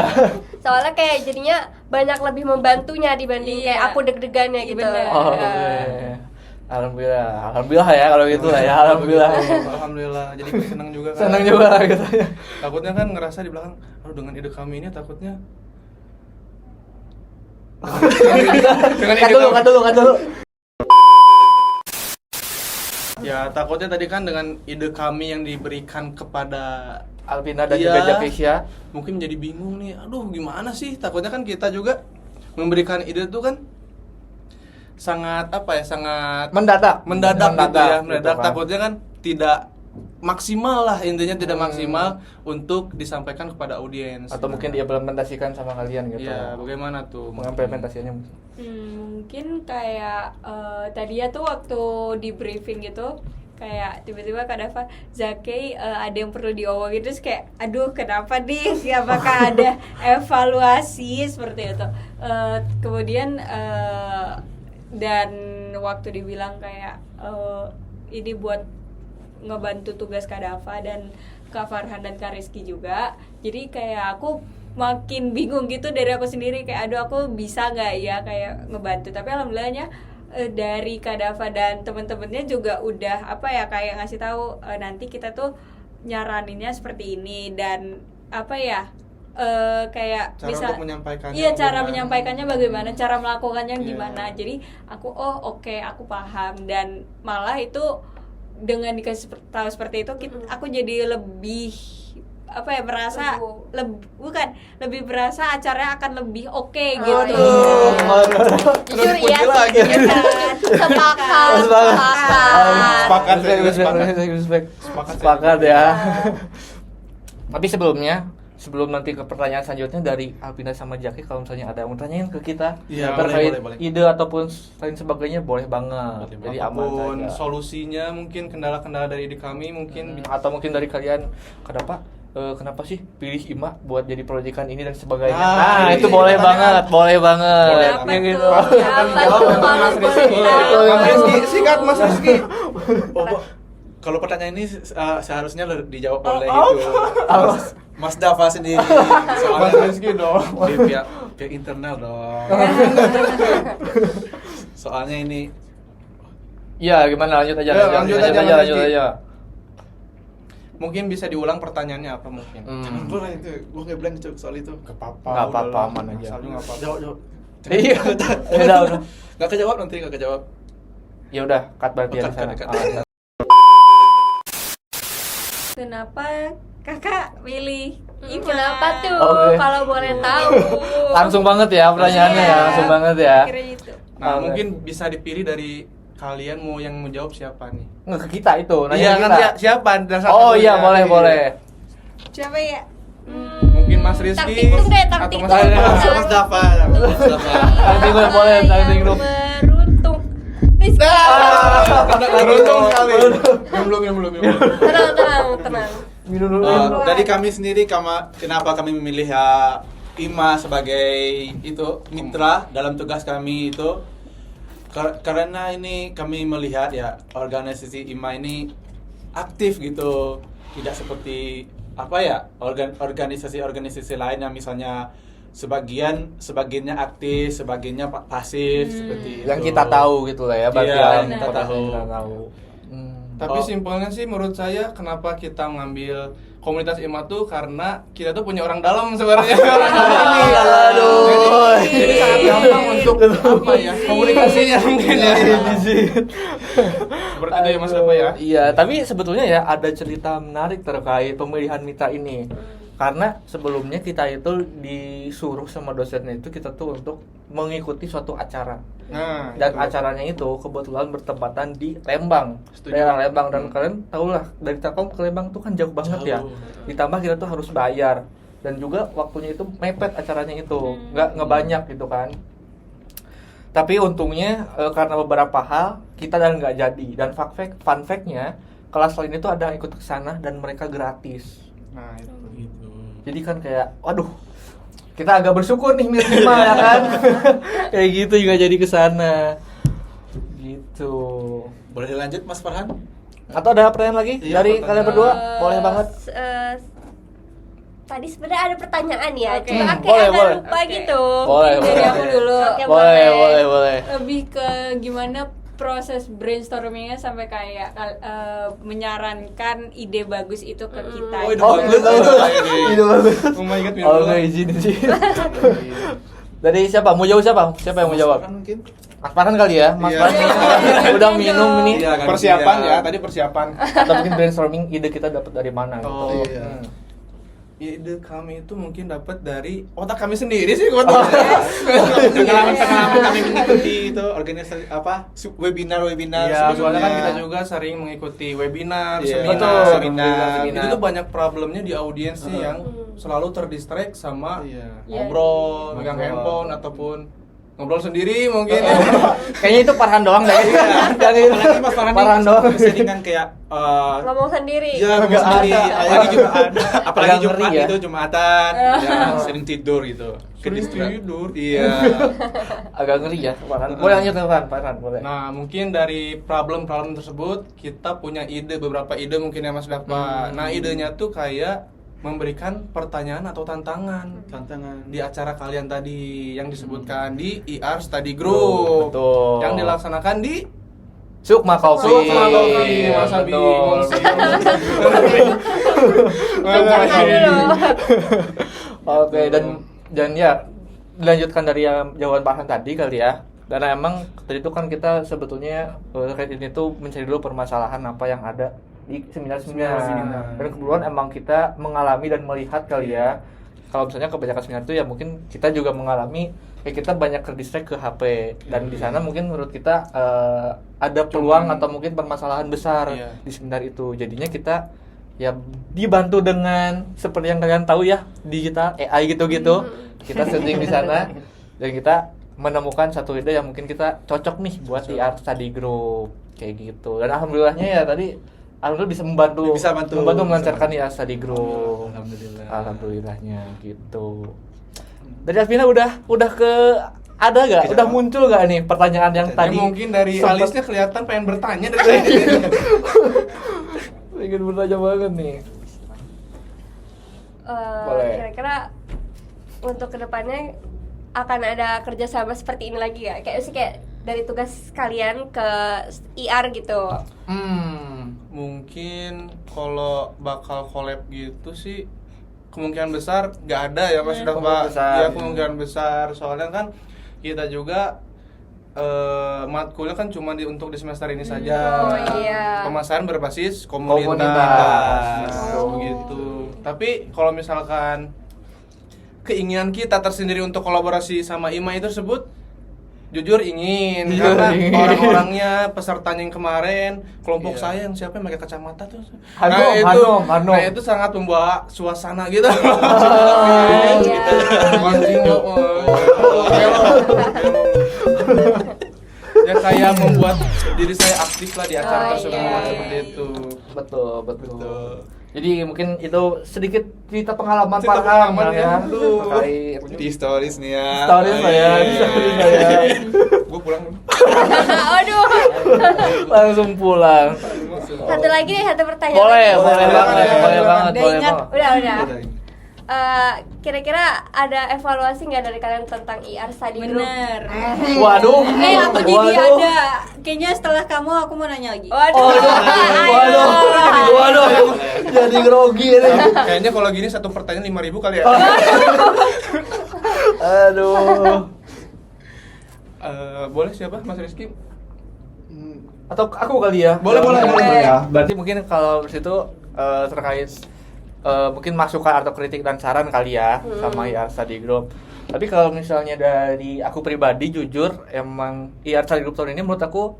E: Soalnya kayak jadinya banyak lebih membantunya dibanding
D: Iya.
E: kayak aku deg-degannya gitu.
D: Bener.
A: Oh, oke. Alhamdulillah ya kalau gitu lah ya.
B: Alhamdulillah. Jadi senang juga kan.
A: Senang juga lah gitu ya.
B: Takutnya kan ngerasa di belakang, aduh dengan ide kami ini takutnya.
A: Kan dulu.
B: Ya takutnya tadi kan dengan ide kami yang diberikan kepada
A: Alvina dan
B: Iya.
A: juga Javisya.
B: mungkin menjadi bingung nih, aduh gimana sih, takutnya kan kita juga memberikan ide itu kan sangat sangat
A: Mendadak
B: gitu ya,
A: gitu kan.
B: takutnya kan tidak maksimal lah, intinya tidak maksimal untuk disampaikan kepada audiens
A: Atau mungkin diimplementasikan sama kalian gitu.
B: ya bagaimana tuh
A: Mengimplementasinya.
D: Mungkin kayak tadi ya tuh waktu di briefing gitu kayak tiba-tiba Kak Dava, Zaki ada yang perlu diomongin, terus kayak aduh kenapa nih, apakah ada evaluasi seperti itu. Kemudian dan waktu dibilang kayak ini buat ngebantu tugas Kak Dava dan Kak Farhan dan Kak Rizky juga, jadi kayak aku makin bingung gitu dari aku sendiri, kayak aduh aku bisa nggak ya kayak ngebantu. Tapi alhamdulillahnya dari Kak Dava dan temen-temennya juga udah kayak ngasih tahu nanti kita tuh nyaraninnya seperti ini dan kayak
B: cara
D: bisa
B: untuk menyampaikannya
D: iya cara
B: bagaimana.
D: menyampaikannya bagaimana, cara melakukannya
B: Iya.
D: gimana. Jadi aku oke, aku paham, dan malah itu dengan dikasih tahu seperti itu aku jadi lebih merasa lebih berasa acaranya akan lebih oke gitu.
E: Jujur ya,
B: lagi.
E: sepakat.
A: Sepakat ya. Tapi sebelum nanti ke pertanyaan selanjutnya dari Alvina sama Jaki, kalau misalnya ada yang mau tanyain ke kita
C: Iya,
A: terkait
C: boleh.
A: ide ataupun lain sebagainya boleh banget.
C: Boleh,
A: Jadi aman
B: apapun
A: saja.
B: solusinya, mungkin kendala-kendala dari ide kami mungkin
A: Atau mungkin dari kalian, kenapa sih pilih IMA buat jadi proyekan ini dan sebagainya.
B: Nah,
A: Itu
B: ini
A: boleh
B: pertanyaan.
A: banget.
D: Kenapa
A: Yang gitu.
D: tuh? Kenapa tuh kalau boleh tahu?
B: Mas Rizky, sikat Mas Rizky.
C: Kalau pertanyaan ini seharusnya dijawab oleh itu Mas Dava sendiri.
B: Mas
C: Soalnya
B: Rizky dong.
C: di pihak internal dong. Soalnya ini
A: Iya, gimana lanjut aja.
B: Ya, lanjut aja.
A: aja.
B: Mungkin bisa diulang pertanyaannya apa mungkin?
C: jangan boleh itu. Gua nggak bilang soal itu.
B: Gak apa-apa.
A: Nggak apa-apa,
B: udahlah.
A: aman aja.
B: Asal juga nggak apa-apa.
C: Jawab.
A: Iya. Udah.
C: Nggak kejawab nanti nggak kejawab.
A: Ya udah, cut berarti ya di
C: Cut,
A: sana.
C: cut.
D: Kenapa kakak pilih IMA?
E: Kenapa tuh?
A: Oke.
E: Kalau boleh tahu.
A: Langsung banget ya pertanyaannya ya,
D: Iya.
A: langsung banget ya.
D: Kira itu.
B: Nah,
A: Oke.
B: mungkin bisa dipilih dari kalian mau yang menjawab siapa nih?
A: Nggak ke kita itu, nanya
B: Iya
A: ke
B: kan
A: kita.
B: siapa? Dan satu
A: Oh
B: dulu
A: iya,
B: ya.
A: boleh.
D: Siapa ya?
B: Mungkin Mas Rizky
E: Taktikung deh,
B: atau
E: taktikung.
B: Mas Rizky.
C: Mas Dava. Mas Dava.
A: Tangting boleh, tangting lu.
E: Beruntung. miskin.
B: Beruntung sekali. Belum.
E: Tenang.
A: Minum dulu.
C: Dari kami sendiri, kenapa kami memilih IMA sebagai itu mitra dalam tugas kami itu karena ini kami melihat ya organisasi IMA ini aktif gitu, tidak seperti organisasi lain yang misalnya sebagiannya aktif, sebagiannya pasif seperti
A: Yang
C: itu.
A: kita tahu gitu lah ya,
C: Iya,
A: bagian
C: yang kita tahu.
B: Tapi
C: Oh.
B: simpelnya sih menurut saya kenapa kita mengambil komunitas IMA tuh karena kita tuh punya orang dalam sebenarnya.
A: Aduh.
B: Jadi sangat gampang untuk apa ya komunikasinya mungkin ya. Seperti itu ya Mas Dafa ya.
A: Iya, tapi sebetulnya ya ada cerita menarik terkait pemilihan mitra ini. Karena sebelumnya kita itu disuruh sama dosennya itu kita tuh untuk mengikuti suatu acara.
B: Nah,
A: Dan
B: itu.
A: acaranya itu kebetulan bertepatan di Lembang,
B: Setuju.
A: daerah Lembang, dan kalian tahulah dari Telkom ke Lembang tuh kan jauh banget ya. Ditambah kita tuh harus bayar dan juga waktunya itu mepet acaranya itu, nggak banyak gitu kan. Tapi untungnya karena beberapa hal kita dan nggak jadi, dan fun fact-nya kelas lain itu ada yang ikut ke sana dan mereka gratis.
B: Nah, itu.
A: Jadi kan kayak, waduh, kita agak bersyukur nih minimal ya kan. Kayak gitu juga jadi ke sana. Gitu.
C: Boleh lanjut Mas Farhan?
A: Atau ada pertanyaan lagi
C: Iya,
A: dari
C: pertanyaan.
A: kalian berdua? Boleh banget.
E: Tadi sebenarnya ada pertanyaan ya,
D: Oke.
E: cuma kayak
A: Boleh,
E: agak
A: boleh.
E: lupa
D: Oke.
E: gitu.
A: Boleh,
D: Dari
A: boleh.
D: aku dulu.
E: Oke,
A: Boleh.
D: Lebih ke gimana proses brainstormingnya sampai kayak menyarankan ide bagus itu ke kita.
B: Oh, ide
A: Oh,
B: bagus.
A: Ide bagus.
B: Oh my god, minum
A: Oh,
B: dulu.
A: nggak izin sih. Dari siapa? Mau jawab siapa? Siapa yang mau jawab?
C: Farhan mungkin?
A: Mas Farhan kali ya. Mas
B: Iya.
A: Farhan udah minum ini.
C: Iya, kan?
B: Persiapan
C: Iya.
B: ya, tadi persiapan.
A: Atau mungkin brainstorming ide kita dapat dari mana gitu.
B: Oh,
C: iya.
B: Ide kami itu mungkin dapat dari otak kami sendiri sih kebetulan.
C: Pengalaman kami mengikuti itu organisasi webinar
B: Iya, soalnya kan kita
C: sebelumnya.
B: juga sering mengikuti webinar,
C: Iya.
A: Betul.
B: seminar.
A: Seminar.
B: Itu tuh banyak problemnya di audiens sih yang selalu terdistract sama
C: Iya.
B: ngobrol, megang
C: Ngobrol.
B: handphone ataupun ngobrol sendiri mungkin.
A: Kayaknya itu Farhan doang deh. Yang itu.
C: Apalagi Mas Farhan
A: Farhan
C: ini
A: doang.
C: keseringan kayak
E: Ngomong sendiri.
C: ya
A: Agak
C: sendiri,
A: ada.
C: apalagi Jumat, apalagi
A: Agak
C: Jumat
A: ngeri ya.
C: itu Jumatan, ya, sering tidur gitu.
B: Sering
C: Ke-distract.
B: tidur.
C: Iya.
A: Agak ngeri ya Farhan. Boleh lanjut Farhan, boleh.
B: Nah, mungkin dari problem-problem tersebut kita punya beberapa ide mungkin ya Mas Dafa. Nah, idenya tuh kayak memberikan pertanyaan atau tantangan
C: Tantangan.
B: di acara kalian tadi yang disebutkan di IR Study Group.
A: Betul.
B: Yang dilaksanakan di
A: Sukma Coffee.
B: Sukma Coffee, Mas Abi.
A: Betul.
E: Jangan dulu.
A: Oke, dan ya dilanjutkan dari yang jawaban Farhan tadi kali ya. Karena emang tadi itu kan kita sebetulnya terkait ini tuh mencari dulu permasalahan apa yang ada di seminar-seminar.
B: Seminar.
A: Dan kebetulan emang kita mengalami dan melihat kali ya. Kalau misalnya kebanyakan seminar itu ya mungkin kita juga mengalami kayak kita banyak terdistract ke HP, dan di sana mungkin menurut kita ada peluang atau mungkin permasalahan besar
B: Iya.
A: di seminar itu. Jadinya kita ya dibantu dengan seperti yang kalian tahu ya, digital AI gitu-gitu. Kita searching di sana dan kita menemukan satu ide yang mungkin kita cocok nih buat IR Study Group kayak gitu. Dan alhamdulillahnya ya tadi alhamdulillah bisa membantu
C: Bisa
A: melancarkan IR Study Group.
C: Alhamdulillah.
A: Alhamdulillahnya gitu. Dari Alvina udah ke ada gak? Udah muncul gak nih pertanyaan yang
B: Tadi
A: tadi?
B: mungkin dari
A: sempat-
B: alisnya kelihatan pengen bertanya dari tadi.
A: Pengen bertanya banget nih. Boleh.
E: Kira-kira untuk kedepannya akan ada kerjasama seperti ini lagi ya? Kayak sih kayak dari tugas kalian ke IR gitu.
B: Mungkin kalau bakal collab gitu sih kemungkinan besar nggak ada ya Mas Dafa.
A: Kemungkinan besar.
B: Ya kemungkinan besar. Soalnya kan kita juga matkulnya kan cuma untuk di semester ini saja.
E: Oh, iya.
B: Pemasaran berbasis
A: Komunitas.
B: komunitas.
E: Oh.
B: Gitu. Tapi kalau misalkan keinginan kita tersendiri untuk kolaborasi sama IMA itu tersebut, jujur ingin.
A: Jujur
B: Karena
A: ingin.
B: orang-orangnya pesertanya yang kemarin, kelompok
C: Iya.
B: saya yang siapa yang pakai kacamata tuh.
A: Hanum.
B: Nah itu sangat membawa suasana gitu.
E: iya.
B: Mancing, ya kayak membuat diri saya aktif lah di acara
E: Oh,
B: tersebut
E: iya.
B: seperti itu.
A: Betul. Jadi mungkin itu sedikit cerita pengalaman
B: Cerita
A: Farhan
B: pengalaman
A: ya
B: aduh.
A: terkait
C: Di stories nih ya.
A: stories saya, stories saya.
B: Gue pulang.
E: Aduh.
A: Langsung pulang.
E: Satu lagi nih, satu pertanyaan.
A: Boleh,
E: lagi.
A: boleh banget, boleh banget,
D: Udah
A: boleh
D: ingat?
A: banget.
E: Udah. Kira-kira ada evaluasi nggak dari kalian tentang IR study group?
D: Bener.
A: Waduh.
D: Aku jadi
A: Waduh.
D: ada. Kayaknya setelah kamu aku mau nanya lagi.
E: Waduh.
A: Waduh. Jadi grogi ini.
B: Kayaknya kalau gini satu pertanyaan 5.000 kali ya.
A: Aduh.
B: Boleh siapa Mas Rizky?
A: Atau aku kali ya?
B: Boleh.
C: Ya.
A: Berarti mungkin kalau situ terkait mungkin masukan atau kritik dan saran kali ya sama IR Study Group. Tapi kalau misalnya dari aku pribadi jujur emang IR Study Group tahun ini menurut aku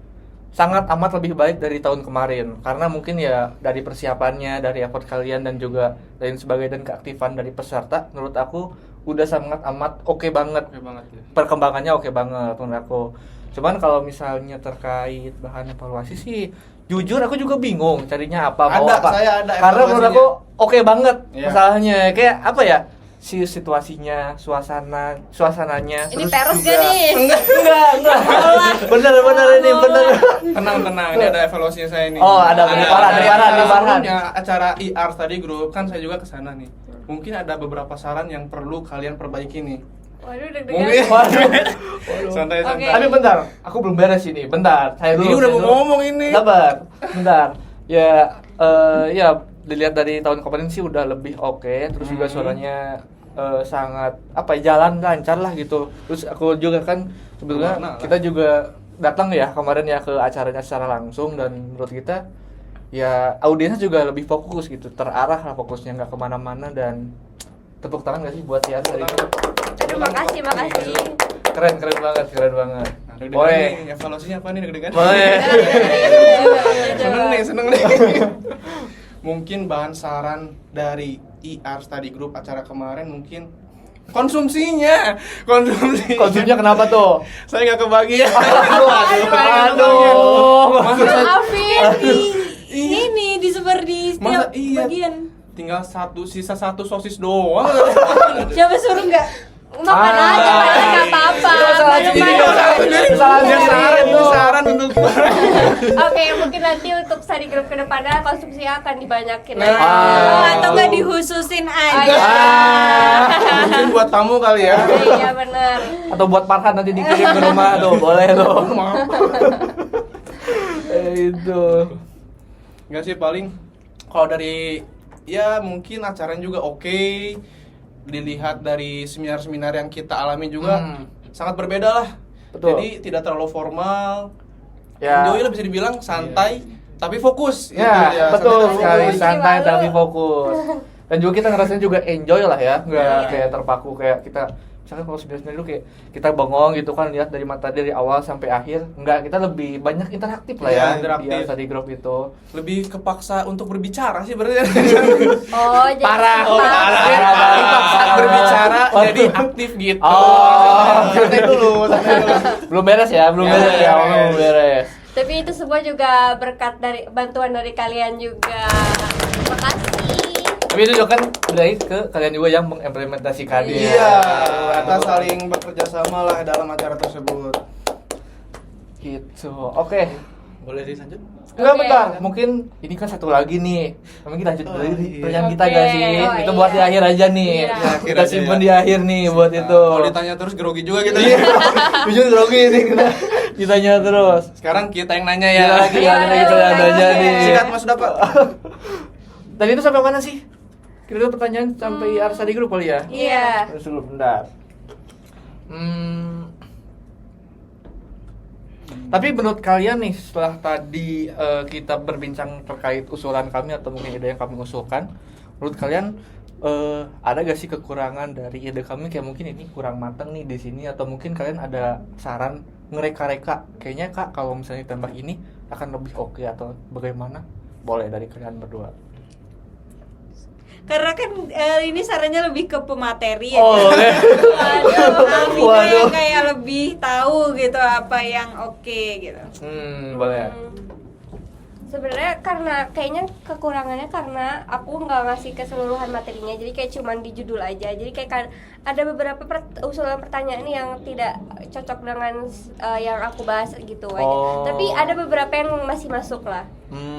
A: sangat amat lebih baik dari tahun kemarin karena mungkin ya dari persiapannya, dari effort kalian dan juga lain sebagainya dan keaktifan dari peserta menurut aku udah sangat amat oke banget.
B: Oke banget ya.
A: Perkembangannya oke banget menurut aku. Cuman kalau misalnya terkait bahan evaluasi sih jujur aku juga bingung carinya apa mau
B: Ada,
A: apa.
B: saya ada
A: Karena menurut
B: evaluasinya.
A: aku oke banget
B: Iya.
A: masalahnya kayak apa ya? Si situasinya, suasananya
E: Ini
A: terus
E: peres
A: juga-
E: gak nih?
A: Enggak. bener ini bener.
B: Tenang, ini ada evaluasinya saya nih.
A: Oh, ada dari Farhan, dari Farhan.
B: Sebelumnya acara IR Study Group kan saya juga kesana nih. Mungkin ada beberapa saran yang perlu kalian perbaiki nih.
E: Waduh, deg-degan.
B: Mungkin.
A: Waduh.
B: Santai.
E: Oke.
A: Tapi bentar, aku belum beres ini. Bentar, saya dulu.
B: Ini udah
A: saya
B: mau
A: dulu.
B: ngomong ini.
A: Sabar, bentar. Ya dilihat dari tahun kemarin sih udah lebih oke. Terus juga suaranya sangat apa ya, jalan lancar lah gitu. Terus aku juga kan sebetulnya
B: Kemana lah.
A: kita juga datang ya kemarin ya ke acaranya secara langsung dan menurut kita ya audiensnya juga lebih fokus gitu, terarah lah fokusnya, nggak kemana-mana. Dan tepuk tangan gak sih buat ya dari
E: Aduh, makasih.
A: keren banget.
B: Nah, deg-degan
A: Boleh.
B: nih, evaluasinya apa nih deg-degan?
A: Boleh.
B: seneng nih. Mungkin bahan saran dari IR Study Group acara kemarin mungkin konsumsinya.
A: Konsumnya kenapa tuh?
B: Saya nggak kebagian.
A: Aduh.
B: Masa saya
E: Maafin.
D: Ini disebar di
B: Masa
D: setiap
B: iya
D: bagian.
B: tinggal sisa satu sosis doang.
D: Siapa suruh nggak?
E: Makan aja, padahal nggak apa-apa.
B: Ini saran untuk
E: Oke, mungkin nanti untuk study group ke depannya konsumsinya akan dibanyakin
B: Nah.
E: lagi.
D: Atau nggak dihususin aja.
B: mungkin buat tamu kali ya.
E: Iya benar.
A: Atau buat Farhan nanti dikirim ke rumah tuh, boleh tuh. Itu.
B: Enggak sih, paling kalau dari ya mungkin acaranya juga oke. Dilihat dari seminar-seminar yang kita alami juga sangat berbeda lah.
A: Betul.
B: Jadi tidak terlalu formal.
A: Ya.
B: Enjoy lah, bisa dibilang santai tapi fokus.
A: Ya,
B: Itu
A: betul
B: santai tapi
A: sekali,
B: fokus.
A: santai
E: Malu.
A: tapi fokus. Dan juga kita ngerasain juga enjoy lah ya, nggak kayak terpaku kayak kita misalkan kalau seminar dulu kayak kita bengong gitu kan lihat dari mata dari awal sampai akhir, enggak, kita lebih banyak interaktif lah ya,
B: Iya, interaktif.
A: di study group itu.
B: Lebih kepaksa untuk berbicara sih berarti.
E: Oh, jadi
A: Parah.
B: Dipaksa berbicara jadi aktif gitu.
A: Oh.
B: Santai dulu.
A: Belum beres ya, belum
B: Ya,
A: beres ya,
B: beres.
A: belum beres.
E: Tapi itu semua juga berkat dari bantuan dari kalian juga. Terima kasih.
A: Tapi itu juga kan berarti ke kalian juga yang mengimplementasikannya.
B: Iya, kita saling bekerja sama lah dalam acara tersebut.
A: Gitu. Oke.
C: Boleh dilanjut?
A: Enggak,
E: Oke.
A: bentar. Mungkin ini kan satu lagi nih. Mungkin kita lanjut dulu
C: iya.
A: pertanyaan kita
E: Oke.
A: gak sih?
E: Oh,
A: Itu buat di
E: iya.
A: akhir aja nih.
E: Iya.
B: Di akhir
A: Kita
B: aja
A: simpen
B: ya.
A: di akhir nih buat itu.
B: Kalau ditanya terus grogi juga kita.
A: Iya. Jujur grogi ini kita ditanya terus.
B: Sekarang kita yang nanya
A: Kita
B: ya.
A: lagi
E: Iya,
A: kita yang nanya nih.
B: Sikat Mas Dapat.
A: Tadi itu sampai mana sih? Kira-kira pertanyaan sampai Arsa di grup kali ya?
E: Iya.
A: Terus dulu bentar. Tapi menurut kalian nih setelah tadi kita berbincang terkait usulan kami atau mungkin ide yang kami usulkan, menurut kalian ada gak sih kekurangan dari ide kami kayak mungkin ini kurang matang nih di sini atau mungkin kalian ada saran ngereka-reka kayaknya Kak kalau misalnya tambah ini akan lebih oke atau bagaimana? Boleh dari kalian berdua.
D: Karena kan ini sarannya lebih ke pemateri ya.
A: Oh,
D: Waduh,
A: Waduh.
D: kayak lebih lebih tahu gitu apa yang oke gitu.
A: Boleh.
E: Sebenarnya karena kayaknya kekurangannya karena aku nggak ngasih keseluruhan materinya, jadi kayak cuman di judul aja. Jadi kayak ada beberapa usulan pertanyaan yang tidak cocok dengan yang aku bahas gitu aja. Tapi ada beberapa yang masih masuk lah,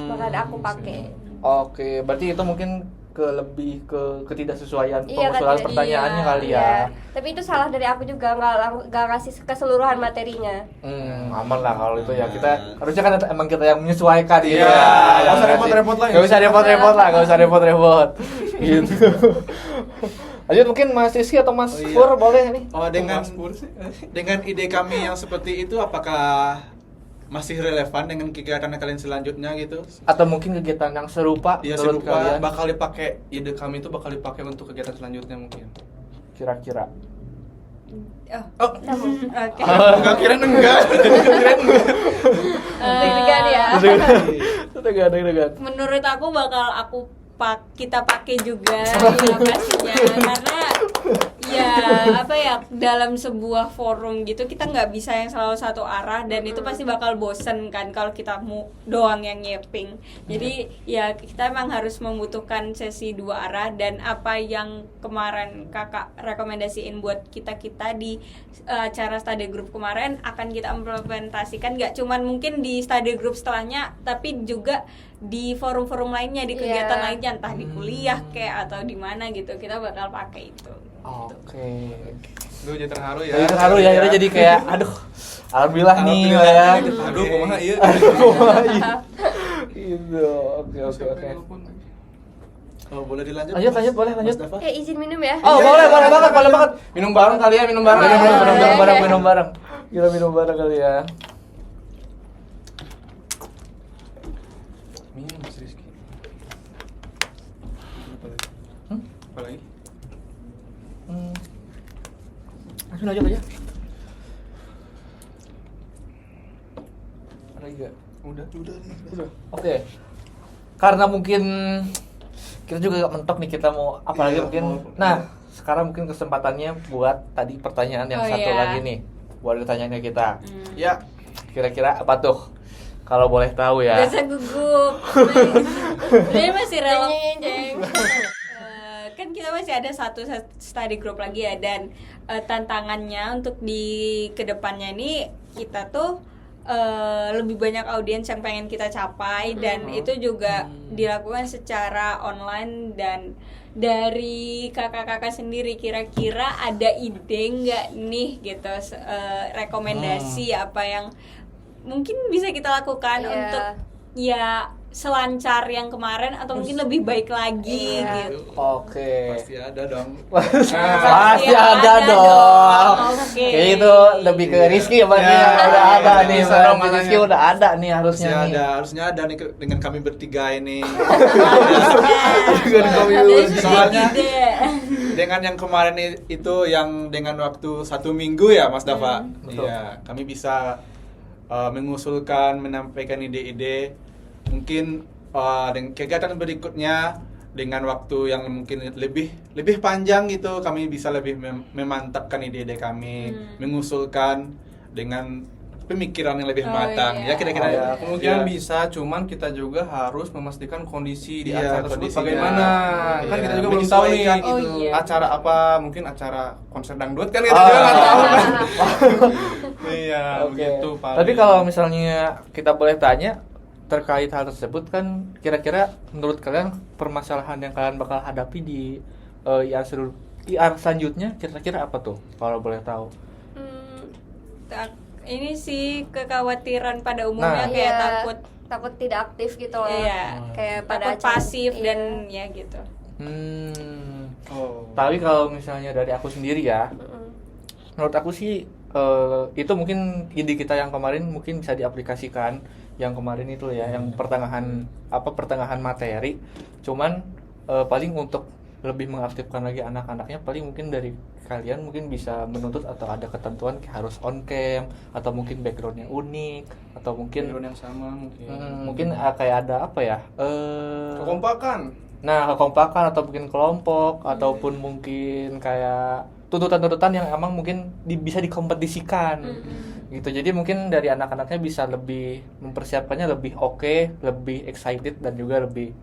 E: makanya aku pakai.
A: Oke, berarti itu mungkin lebih ke ketidaksesuaian
E: Iya,
A: pengusulan pertanyaannya kali ya.
E: Iya. Tapi itu salah dari aku juga, nggak ngasih keseluruhan materinya.
A: Aman lah kalau itu ya. Kita harusnya kan emang kita yang menyesuaikan gitu.
B: Iya,
A: Ya,
B: nggak usah repot-repot lah.
A: Nggak usah repot-repot lah, nggak usah repot-repot. Gitu. Lanjut mungkin Mas Rizky atau Mas Pur boleh nih.
C: Dengan ide kami yang seperti itu, apakah masih relevan dengan kegiatan kalian selanjutnya gitu?
A: Atau mungkin kegiatan yang serupa
B: Ya
A: menurut
B: serupa,
A: kalian?
B: bakal dipakai, ide kami itu bakal dipakai untuk kegiatan selanjutnya mungkin.
A: Kira-kira.
D: Oke.
B: Enggak kirain enggak.
E: Deg-degan ya.
A: Degan.
D: Menurut aku bakal kita pakai juga aplikasinya karena ya apa ya, dalam sebuah forum gitu kita nggak bisa yang selalu satu arah dan itu pasti bakal bosen kan kalau kita doang yang nyeping. Jadi ya kita emang harus membutuhkan sesi dua arah, dan apa yang kemarin kakak rekomendasiin buat kita di acara study group kemarin akan kita implementasikan nggak cuman mungkin di study group setelahnya, tapi juga di forum-forum lainnya, di kegiatan lainnya, entah di kuliah kayak atau di mana gitu, kita bakal pakai itu.
A: Oke.
B: Duh, jadi terharu ya.
A: Jadi terharu ya, akhirnya jadi kayak aduh, alhamdulillah nih ya.
B: Aduh, kumaha ieu.
A: Gitu. Oke.
C: Oh, boleh dilanjut?
A: Lanjut, boleh lanjut.
C: Mas Dafa?
E: Izin minum ya.
A: Oh, boleh banget.
B: Minum bareng kali ya, minum bareng.
A: Minum bareng. Gila minum bareng kali ya.
B: Minum Mas Rizky. Apa lagi?
A: Langsung aja. Ada juga.
B: Udah nih.
A: Oke. Karena mungkin kita juga gak mentok nih kita mau apa lagi
B: Iya,
A: mungkin.
B: mau-
A: Nah, sekarang mungkin kesempatannya buat tadi pertanyaan yang
D: Oh,
A: satu
D: iya.
A: lagi nih. Buat ditanyaannya kita.
B: Ya,
A: Kira-kira apa tuh? Kalau boleh tahu ya.
D: Biasa gugup. Ini masih relevan. Kan kita masih ada satu study group lagi ya, dan tantangannya untuk di kedepannya ini kita tuh lebih banyak audiens yang pengen kita capai, dan itu juga dilakukan secara online. Dan dari kakak-kakak sendiri kira-kira ada ide nggak nih gitu, rekomendasi apa yang mungkin bisa kita lakukan
E: Iya.
D: untuk ya selancar yang kemarin atau mungkin lebih baik lagi
E: Iya.
D: gitu.
A: Oke.
C: Pasti ada dong.
A: Pasti ada dong.
D: Oke.
A: Kayak itu lebih ke Rizky ya berarti
B: Ya,
A: udah ada
B: ya,
A: nih.
B: bisa
A: Berarti
B: dong
A: Rizky
B: makanya.
A: udah ada nih harusnya nih.
C: Harusnya ada nih dengan kami bertiga ini.
A: Dengan kami
D: Jadi
A: bertiga.
C: Soalnya
D: ide.
C: dengan yang kemarin itu yang dengan waktu 1 minggu ya Mas Dafa.
A: betul.
C: Iya, kami bisa mengusulkan, menampaikan ide-ide. Mungkin dengan kegiatan berikutnya dengan waktu yang mungkin lebih panjang gitu, kami bisa lebih memantapkan ide-ide kami, mengusulkan dengan pemikiran yang lebih
D: Oh,
C: matang.
D: iya.
C: Ya kira-kira
A: Oh,
C: ya.
A: iya.
B: kemungkinan
C: Ya.
B: bisa, cuman kita juga harus memastikan kondisi di
C: Iya,
B: acara tersebut
C: kondisinya.
B: bagaimana. Kan
C: Iya,
B: kita juga belum tahu nih
C: menyesuaikan
D: itu. Oh, iya.
B: acara apa, mungkin acara konser dangdut kan kita juga nggak tahu kan. Iya,
A: Oke.
B: begitu Pak.
A: Tapi kalau misalnya kita boleh tanya terkait hal tersebut, kan kira-kira menurut kalian permasalahan yang kalian bakal hadapi di IR selanjutnya kira-kira apa tuh kalau boleh tahu?
D: Ini sih kekhawatiran pada umumnya
A: Nah.
D: kayak
E: Iya,
D: takut
E: tidak aktif gitu loh.
D: Iya.
E: Kayak pada
D: takut pasif
E: iya.
D: dan ya gitu.
B: Oh.
A: Tapi kalau misalnya dari aku sendiri ya, menurut aku sih itu mungkin ide kita yang kemarin mungkin bisa diaplikasikan, yang kemarin itu ya, yang pertengahan materi. Cuman paling untuk lebih mengaktifkan lagi anak-anaknya, paling mungkin dari kalian mungkin bisa menuntut atau ada ketentuan harus on cam, atau mungkin backgroundnya unik, atau mungkin
B: Background yang sama mungkin.
A: mungkin kayak ada apa ya?
B: Kekompakan.
A: Nah, kekompakan atau mungkin kelompok ataupun mungkin kayak tuntutan-tuntutan yang emang mungkin bisa dikompetisikan gitu. Jadi mungkin dari anak-anaknya bisa lebih mempersiapkannya lebih oke, lebih excited dan juga lebih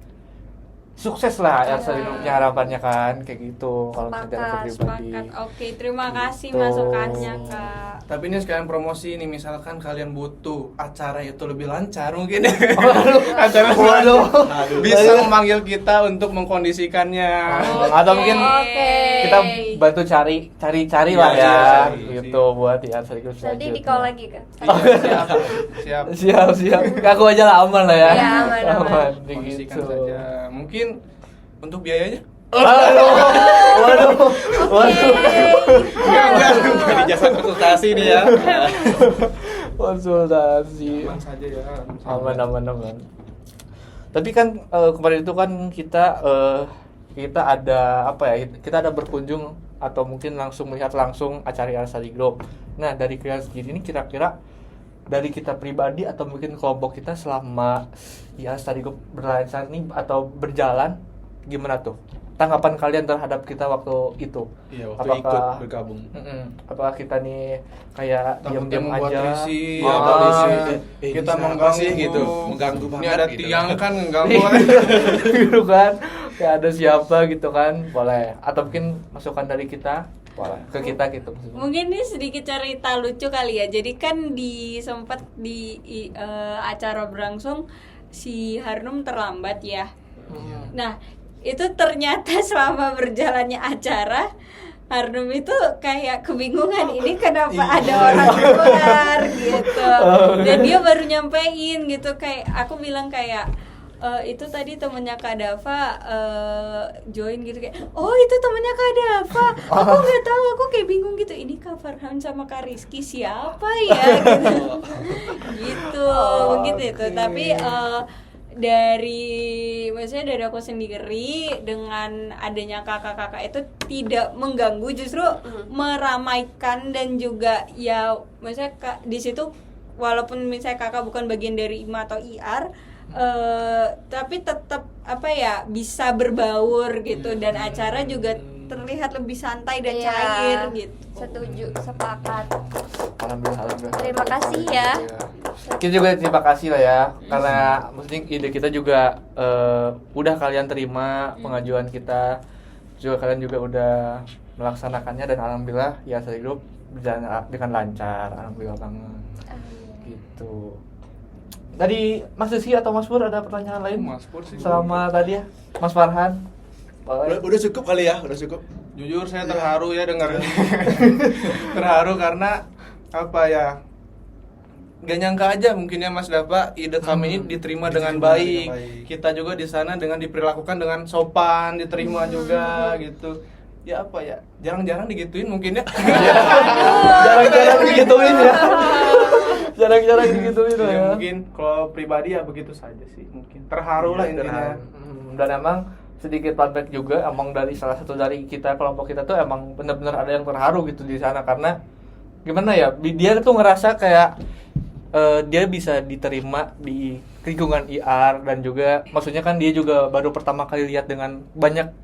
A: sukses lah ya sebenarnya harapannya kan kayak gitu kalau misalnya dari aku pribadi.
D: Sepakat. Oke, terima kasih
A: Gitu.
D: masukannya Kak.
B: Tapi ini sekalian promosi nih, misalkan kalian butuh acara itu lebih lancar mungkin acara bisa memanggil kita untuk mengkondisikannya.
A: Atau mungkin
E: Oke.
A: kita bantu cari lah
C: Iya,
A: ya
C: cari.
A: gitu buat ya sekaligus
E: Nanti di call lagi kan.
B: Siap.
A: siap aku aja lah aman lah ya.
E: Iya, aman.
B: Kondisikan
A: gitu.
B: saja. Mungkin untuk biayanya
A: Waduh.
C: Dari jasa konsultasi nih ya.
A: Konsultasi.
B: aman saja ya.
A: Aman. Tapi kan kemarin itu kan kita ada apa ya? Kita ada berkunjung atau mungkin langsung melihat langsung acara IAR Study Group. Nah, dari kalian sendiri ini kira-kira dari kita pribadi atau mungkin kelompok kita selama IAR Study Group berlanjut ini atau berjalan gimana tuh? Tanggapan kalian terhadap kita waktu itu?
C: Iya, waktu ikut bergabung.
A: Apakah kita nih kayak
B: Takutnya
A: diam-diam
B: membuat
A: aja?
B: risih,
A: Oh,
B: atau risih.
C: ini
B: Kita
C: siapa
B: mengganggu
C: sih gitu, mengganggu
B: Ini
C: banget
B: ada
C: gitu.
B: tiang kan mengganggu.
A: gitu kan? Kayak ada siapa gitu kan? Boleh. Atau mungkin masukan dari kita? Boleh. Ke kita gitu maksudnya.
D: Mungkin ini sedikit cerita lucu kali ya. Jadi kan sempat di acara berlangsung si Harnum terlambat ya. Nah, itu ternyata selama berjalannya acara Harnum itu kayak kebingungan ini kenapa ada orang luar gitu. Dan dia baru nyampein gitu, kayak aku bilang kayak itu tadi temennya Kak Dava join gitu, kayak oh itu temennya Kak Dava, aku nggak tahu, aku kayak bingung gitu, ini Kak Farhan sama Kak Rizky siapa ya gitu. Gitu mungkin itu. Tapi maksudnya dari aku sendiri dengan adanya kakak-kakak itu tidak mengganggu, justru meramaikan. Dan juga ya maksudnya di situ walaupun misalnya kakak bukan bagian dari IMA atau IR, tapi tetap apa ya, bisa berbaur gitu, dan acara juga terlihat lebih santai dan
E: Iya.
D: cair gitu.
E: Setuju, sepakat.
A: Alhamdulillah.
E: Terima kasih ya.
A: Kita juga terima kasih lah ya, karena maksudnya ide kita juga udah kalian terima pengajuan kita, juga kalian juga udah melaksanakannya, dan alhamdulillah ya Study Group berjalan dengan lancar, alhamdulillah banget. Gitu. Tadi Mas Rizky atau Mas Pur ada pertanyaan lain?
B: Mas Pur sih.
A: Selama tadi ya, Mas Farhan.
C: Udah cukup kali ya, udah cukup.
B: Jujur saya terharu ya dengar terharu karena apa ya, gak nyangka aja mungkin ya Mas Dava, ide kami ini diterima dengan baik. Kita juga di sana dengan diperlakukan dengan sopan, diterima juga gitu. Ya apa ya, jarang-jarang digituin mungkin ya.
A: Jarang-jarang digituin ya. Jarang-jarang digituin lah ya.
B: Mungkin kalau pribadi ya begitu saja sih, mungkin terharu lah intinya.
A: Dan emang sedikit fun fact juga, emang dari salah satu dari kita, kelompok kita tuh emang benar-benar ada yang terharu gitu di sana, karena gimana ya, dia tuh ngerasa kayak dia bisa diterima di lingkungan IR, dan juga maksudnya kan dia juga baru pertama kali lihat dengan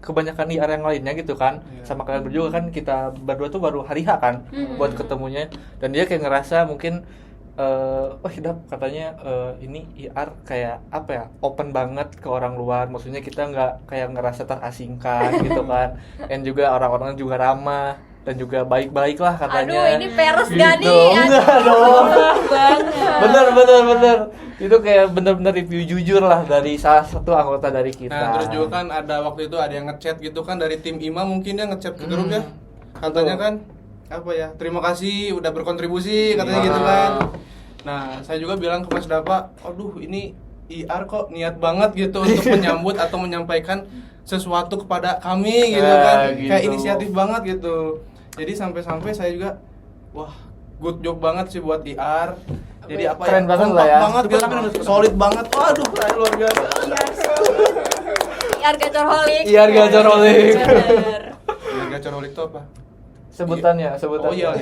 A: kebanyakan IR yang lainnya gitu kan. Sama kalian berdua kan, kita berdua tuh baru hari H kan buat ketemunya, dan dia kayak ngerasa mungkin Dap katanya ini IR kayak apa ya, open banget ke orang luar, maksudnya kita nggak kayak ngerasa terasingkan gitu kan, dan juga orang-orang juga ramah dan juga baik-baik lah katanya.
E: Aduh, ini peres gak
A: Gitu.
E: nih?
A: Enggak dong. bener itu kayak bener-bener review jujur lah dari salah satu anggota dari kita.
B: Nah, terus juga kan ada waktu itu ada yang ngechat gitu kan dari tim IMA, mungkin dia ngechat ke grup ya. Katanya kan apa ya, terima kasih udah berkontribusi katanya gitu kan. Nah, saya juga bilang ke Mas Dava, aduh ini IR kok niat banget gitu untuk menyambut atau menyampaikan sesuatu kepada kami gitu kan.
A: Gitu.
B: Kayak inisiatif banget gitu. Jadi sampai-sampai saya juga, wah good job banget sih buat IR. Jadi apa
A: Keren
B: ya,
A: banget
B: kompak
A: lah ya.
B: banget gitu, solid banget. Waduh, luar biasa.
E: IR Gacorholic.
A: IR Gacorholic.
D: Bener.
B: Gacorholic itu apa?
A: sebutannya.
B: Oh iya.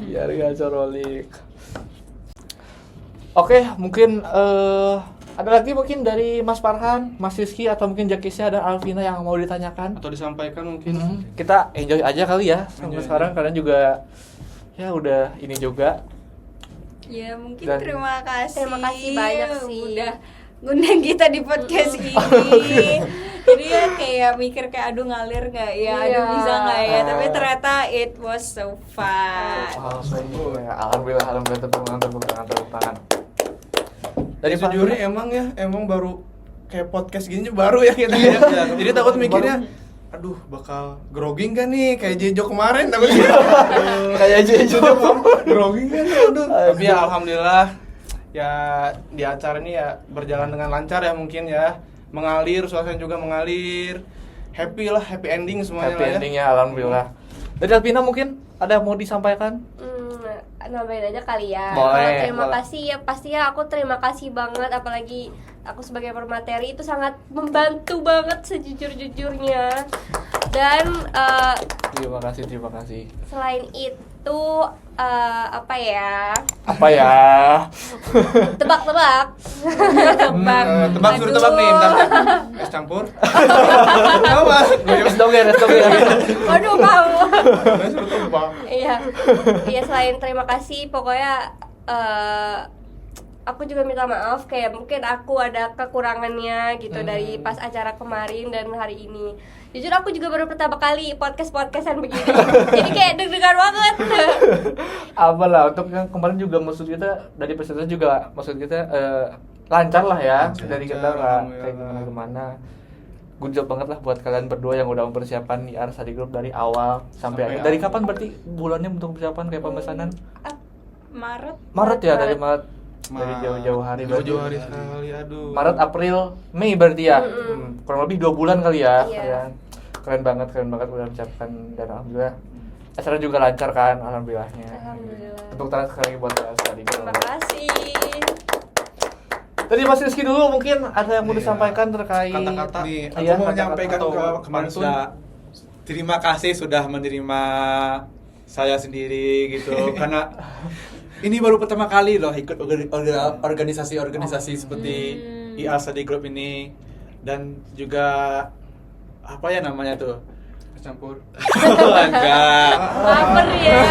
A: IR Gacorholic. Oke, mungkin Ada lagi mungkin dari Mas Farhan, Mas Rizky, atau mungkin Jakisya dan Alvina yang mau ditanyakan?
B: Atau disampaikan mungkin.
A: Kita enjoy aja kali ya sampai
B: Enjoy
A: sekarang. Kalian juga ya udah ini juga.
D: Ya mungkin
A: Dan-
D: terima kasih.
E: Terima kasih banyak sih.
D: Udah ngundang kita di podcast ini. Jadi ya kayak mikir kayak aduh ngalir nggak ya, aduh
E: Iya.
D: bisa nggak ya. Tapi ternyata it was so fun.
A: Alhamdulillah tepuk tangan.
B: Dari sejujurnya emang baru kayak podcast gini baru ya kita ya. Jadi takut mikirnya aduh bakal groging kan nih kayak Jejo kemarin takutnya.
A: Kayak Jejo.
B: Groging kan aduh. Tapi ya alhamdulillah ya di acara ini ya berjalan dengan lancar ya mungkin ya. Mengalir, suasana juga mengalir. Happy lah, happy ending semuanya
A: Happy
B: lah ya.
A: ending ya, alhamdulillah. Dari Alvina mungkin ada yang mau disampaikan?
E: Nambahin aja kali ya.
A: Boleh,
E: Kalau terima
A: boleh.
E: kasih ya pastinya aku terima kasih banget, apalagi aku sebagai pemateri itu sangat membantu banget sejujur-jujurnya. Dan
A: Terima kasih.
E: selain itu apa ya?
A: Apa ya?
E: Tebak-tebak.
B: Tebak suruh tebak nih, bentar. Es campur. Apa?
A: Es doger.
E: Waduh, kamu.
B: Es suruh tebak.
E: Iya. Iya, selain terima kasih pokoknya aku juga minta maaf kayak mungkin aku ada kekurangannya gitu dari pas acara kemarin dan hari ini. Jujur aku juga baru pertama kali podcastan begini. Jadi kayak deg-degan banget.
A: Apalah, untuk yang kemarin juga maksud kita dari peserta juga maksud kita lancar lah ya. Dari kita nggak kayak gimana. Good job banget lah buat kalian berdua yang udah mempersiapkan IR Study Group dari awal sampai akhir. Dari kapan berarti bulannya untuk persiapan kayak pemesanan? Maret ya, dari Maret. Dari jauh-jauh hari.
B: Jauh-jauh hari sekali, aduh.
A: Maret, April, Mei berarti ya. Kurang lebih 2 bulan kali ya.
E: Iya.
A: Kalian banget udah menyiapkan dan alhamdulillah acara juga lancar kan, alhamdulillahnya.
E: Alhamdulillah.
A: Tepuk tangan sekali lagi buat IR Study Group.
E: Terima kasih.
A: Tadi Mas Rizky dulu mungkin ada yang mau disampaikan terkait
B: Kata-kata.
C: Nih, aku
A: Iya,
C: mau
A: kata-kata
C: menyampaikan
B: atau
C: kemarin
B: pantun.
C: sudah terima kasih sudah menerima saya sendiri gitu karena ini baru pertama kali loh ikut organisasi-organisasi seperti IR Study Group ini dan juga apa ya namanya tuh
B: Es campur.
C: enggak
E: Laper ya.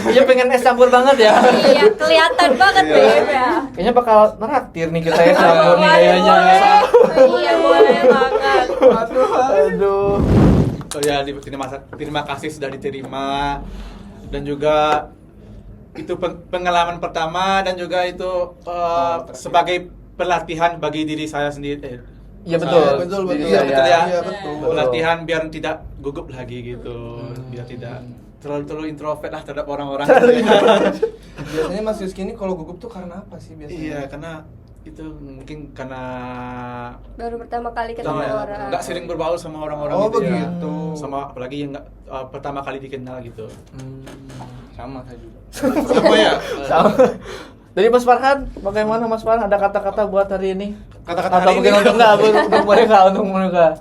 A: Iya pengen es campur banget ya.
E: Iya, kelihatan banget Beb ya.
A: Kayaknya bakal neraktir nih kita es campur nih kayaknya.
E: Iya, boleh banget.
A: Aduh.
C: oh ya terima kasih sudah diterima dan juga itu pengalaman pertama dan juga itu sebagai pelatihan bagi diri saya sendiri
A: Iya betul.
B: Betul.
A: Jadi
C: Iya,
A: saya-
C: betul ya.
B: Iya, betul.
C: Pelatihan biar tidak gugup lagi gitu, biar tidak terlalu introvert lah terhadap orang-orang.
B: Biasanya Mas Rizky ini kalau gugup tuh karena apa sih biasanya?
C: Iya, karena itu mungkin karena
E: Baru pertama kali ketemu orang.
C: nggak sering berbaur sama orang-orang
B: Oh,
C: gitu ya.
B: begitu.
C: Sama apalagi yang nggak pertama kali dikenal gitu.
B: Sama saya juga.
C: Sama ya?
A: Sama. Dari Mas Farhan, bagaimana Mas Farhan? Ada kata-kata buat hari ini?
B: Kata-kata
A: atau
B: hari
A: mungkin
B: ini?
A: untuk mereka?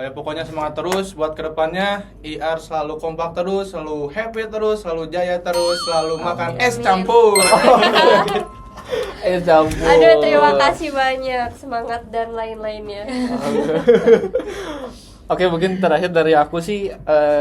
B: Ya pokoknya semangat terus buat kedepannya. IR selalu kompak terus, selalu happy terus, selalu jaya terus, selalu makan es campur.
A: Campur.
E: Aduh, terima kasih banyak, semangat dan lain-lainnya.
A: Oke, mungkin terakhir dari aku sih,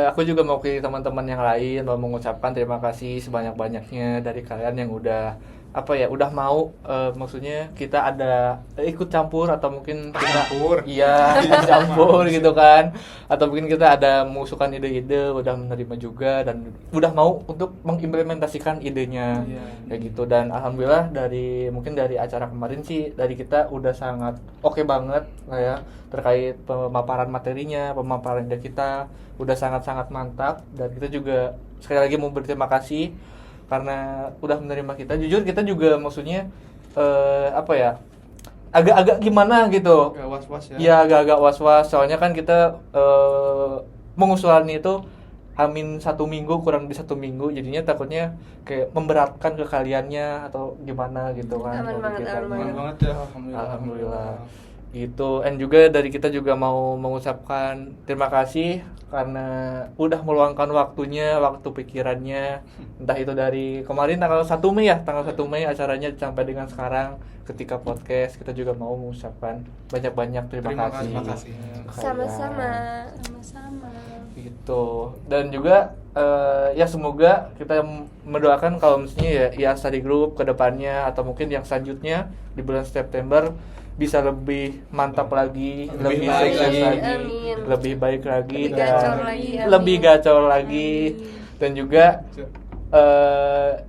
A: aku juga mau ke teman-teman yang lain mau mengucapkan terima kasih sebanyak-banyaknya dari kalian yang udah udah mau maksudnya kita ada ikut campur atau mungkin kita iya campur gitu kan, atau mungkin kita ada mengusulkan ide-ide, udah menerima juga dan udah mau untuk mengimplementasikan idenya kayak gitu. Dan alhamdulillah dari acara kemarin sih dari kita udah sangat oke banget ya terkait pemaparan materinya, pemaparan ide kita udah sangat-sangat mantap dan kita juga sekali lagi mau berterima kasih karena udah menerima kita. Jujur kita juga maksudnya agak-agak gimana gitu.
B: Agak was-was ya.
A: Iya, agak-agak was-was. Soalnya kan kita mengusulannya itu Hamin 1 minggu, kurang di 1 minggu, jadinya takutnya kayak memberatkan ke kaliannya atau gimana gitu kan.
E: Aman
A: bagi
E: banget,
A: kita.
E: aman
B: Aman banget ya, alhamdulillah.
A: Alhamdulillah. Gitu. Dan juga dari kita juga mau mengucapkan terima kasih karena udah meluangkan waktunya, waktu pikirannya, entah itu dari kemarin tanggal 1 Mei ya, tanggal 1 Mei acaranya sampai dengan sekarang ketika podcast, kita juga mau mengucapkan banyak-banyak terima kasih.
B: Terima kasih.
E: Sama-sama.
D: Sama-sama.
A: Gitu. Dan juga ya semoga kita mendoakan kalau misalnya ya Study Group ke depannya atau mungkin yang selanjutnya di bulan September bisa lebih mantap lagi, lebih
C: baik
A: sukses
C: lagi.
A: lagi,
E: Amin.
A: lebih baik lagi,
E: Lebih
A: dan
E: gacor lagi, amin.
A: lebih gacor lagi, dan juga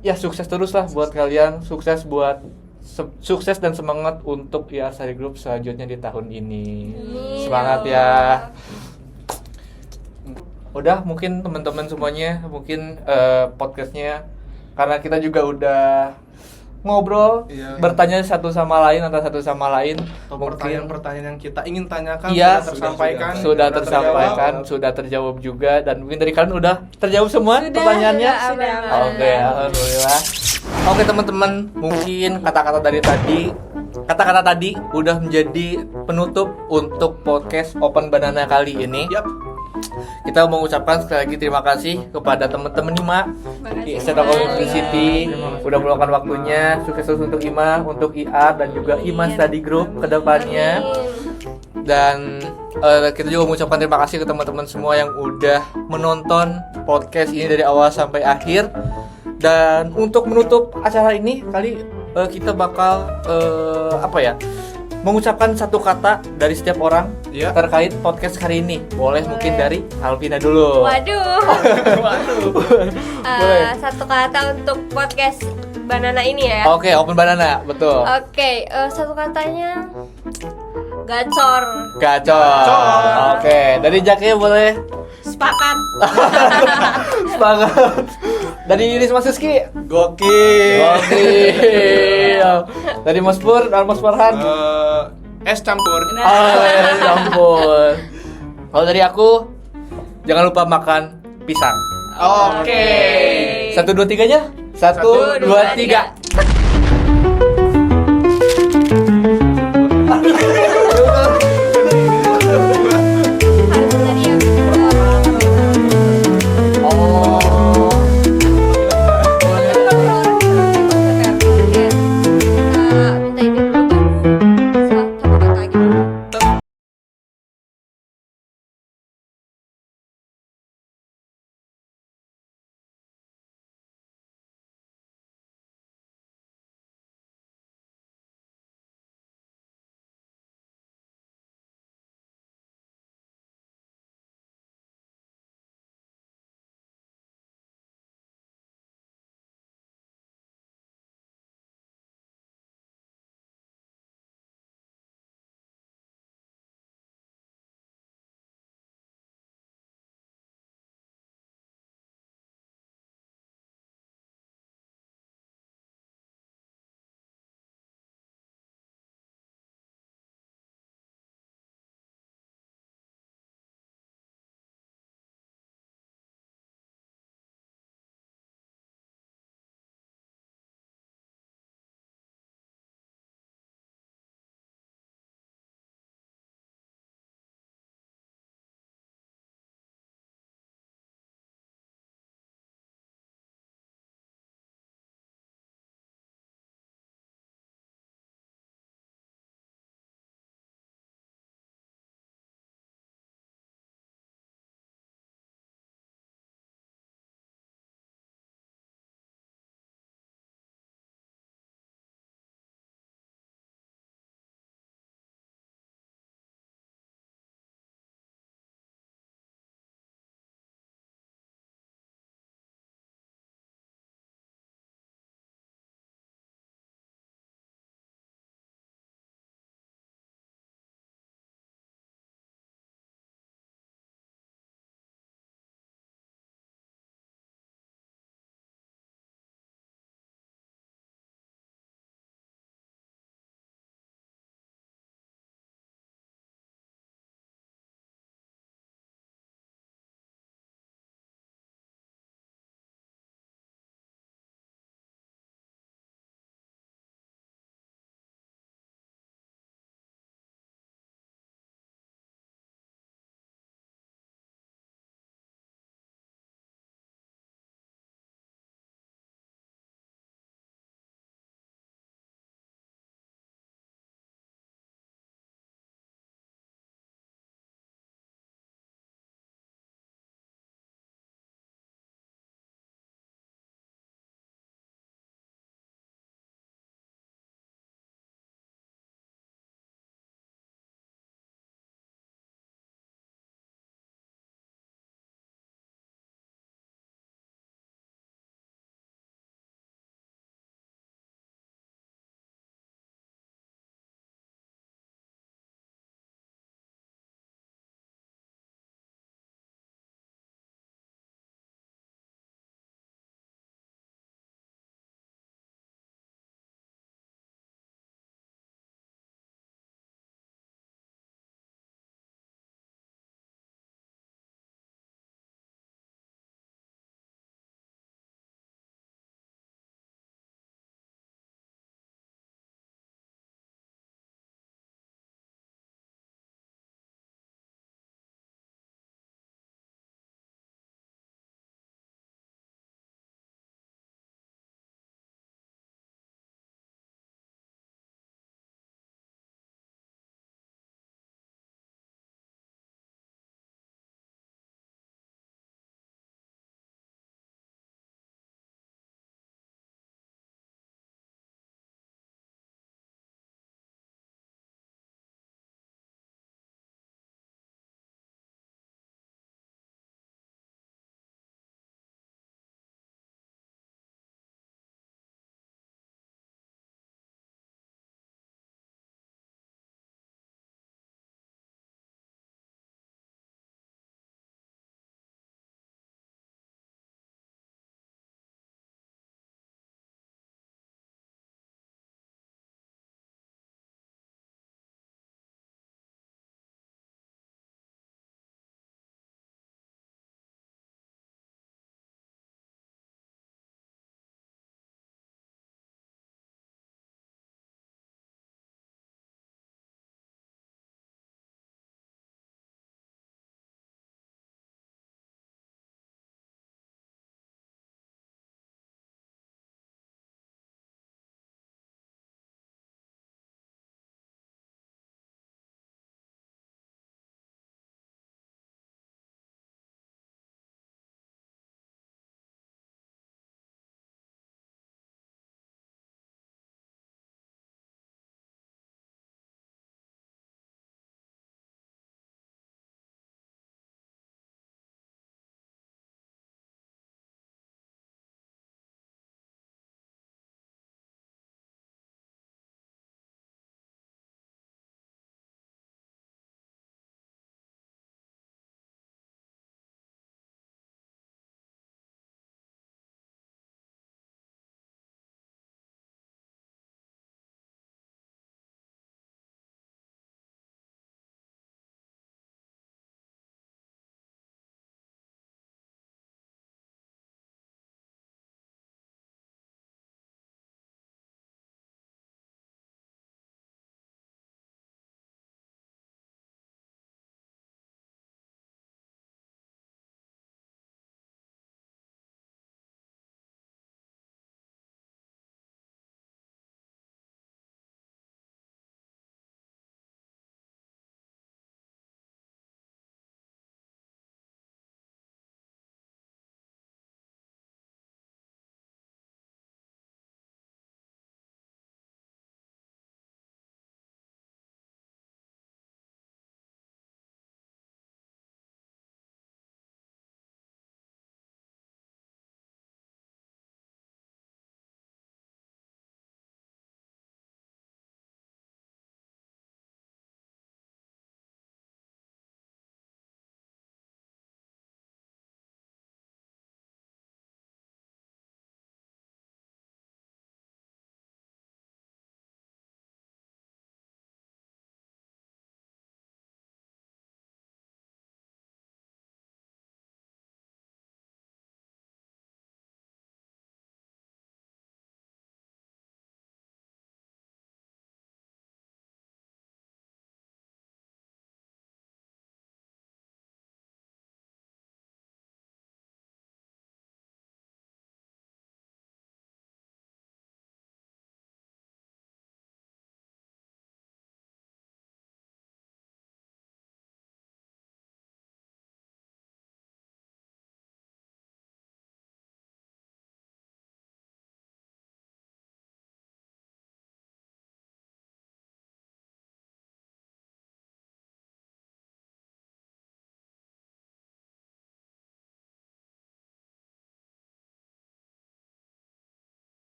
A: ya sukses terus lah buat kalian, sukses dan semangat untuk ya Study Group selanjutnya di tahun ini.
E: Amin.
A: Semangat
E: Ya Allah.
A: ya. Udah mungkin teman-teman semuanya mungkin podcastnya karena kita juga udah ngobrol,
B: Iya.
A: bertanya satu sama lain antara satu sama lain,
B: Atau
A: mungkin
B: pertanyaan-pertanyaan yang kita ingin tanyakan
A: Iya,
B: sudah tersampaikan,
A: sudah tersampaikan, sudah terjawab juga, dan mungkin dari kalian udah terjawab semua pertanyaannya.
E: sudah,
A: Oke, alhamdulillah. Oke teman-teman, mungkin kata-kata tadi udah menjadi penutup untuk podcast Open Banana kali ini.
C: Yap.
A: Kita mau mengucapkan sekali lagi terima kasih kepada teman-teman Ima di
D: Makasih
A: Istana
D: sekali.
A: University udah meluangkan waktunya. Sukses terus untuk Ima, untuk IR dan juga Ima Study Group ke depannya. Dan kita juga mengucapkan terima kasih ke teman-teman semua yang udah menonton podcast ini dari awal sampai akhir. Dan untuk menutup acara ini kali kita bakal mengucapkan satu kata dari setiap orang
B: Iya.
A: terkait podcast hari ini. Boleh mungkin dari Alvina dulu.
E: Waduh.
A: Boleh.
E: Satu kata untuk podcast Banana ini ya.
A: Oke, Open Banana, betul.
E: Oke, satu katanya gacor.
A: Gacor. Oke, dari Jake boleh.
D: Sepakat.
A: Semangat. Dari Risma Siski.
C: Gokil.
A: Oke. Dari Mas Pur dan Mas Farhan.
B: Es campur.
A: Ya ampun. Kalau dari aku, jangan lupa makan pisang.
B: Oke.
A: 1, 2, 3-nya. 1, 2, 3.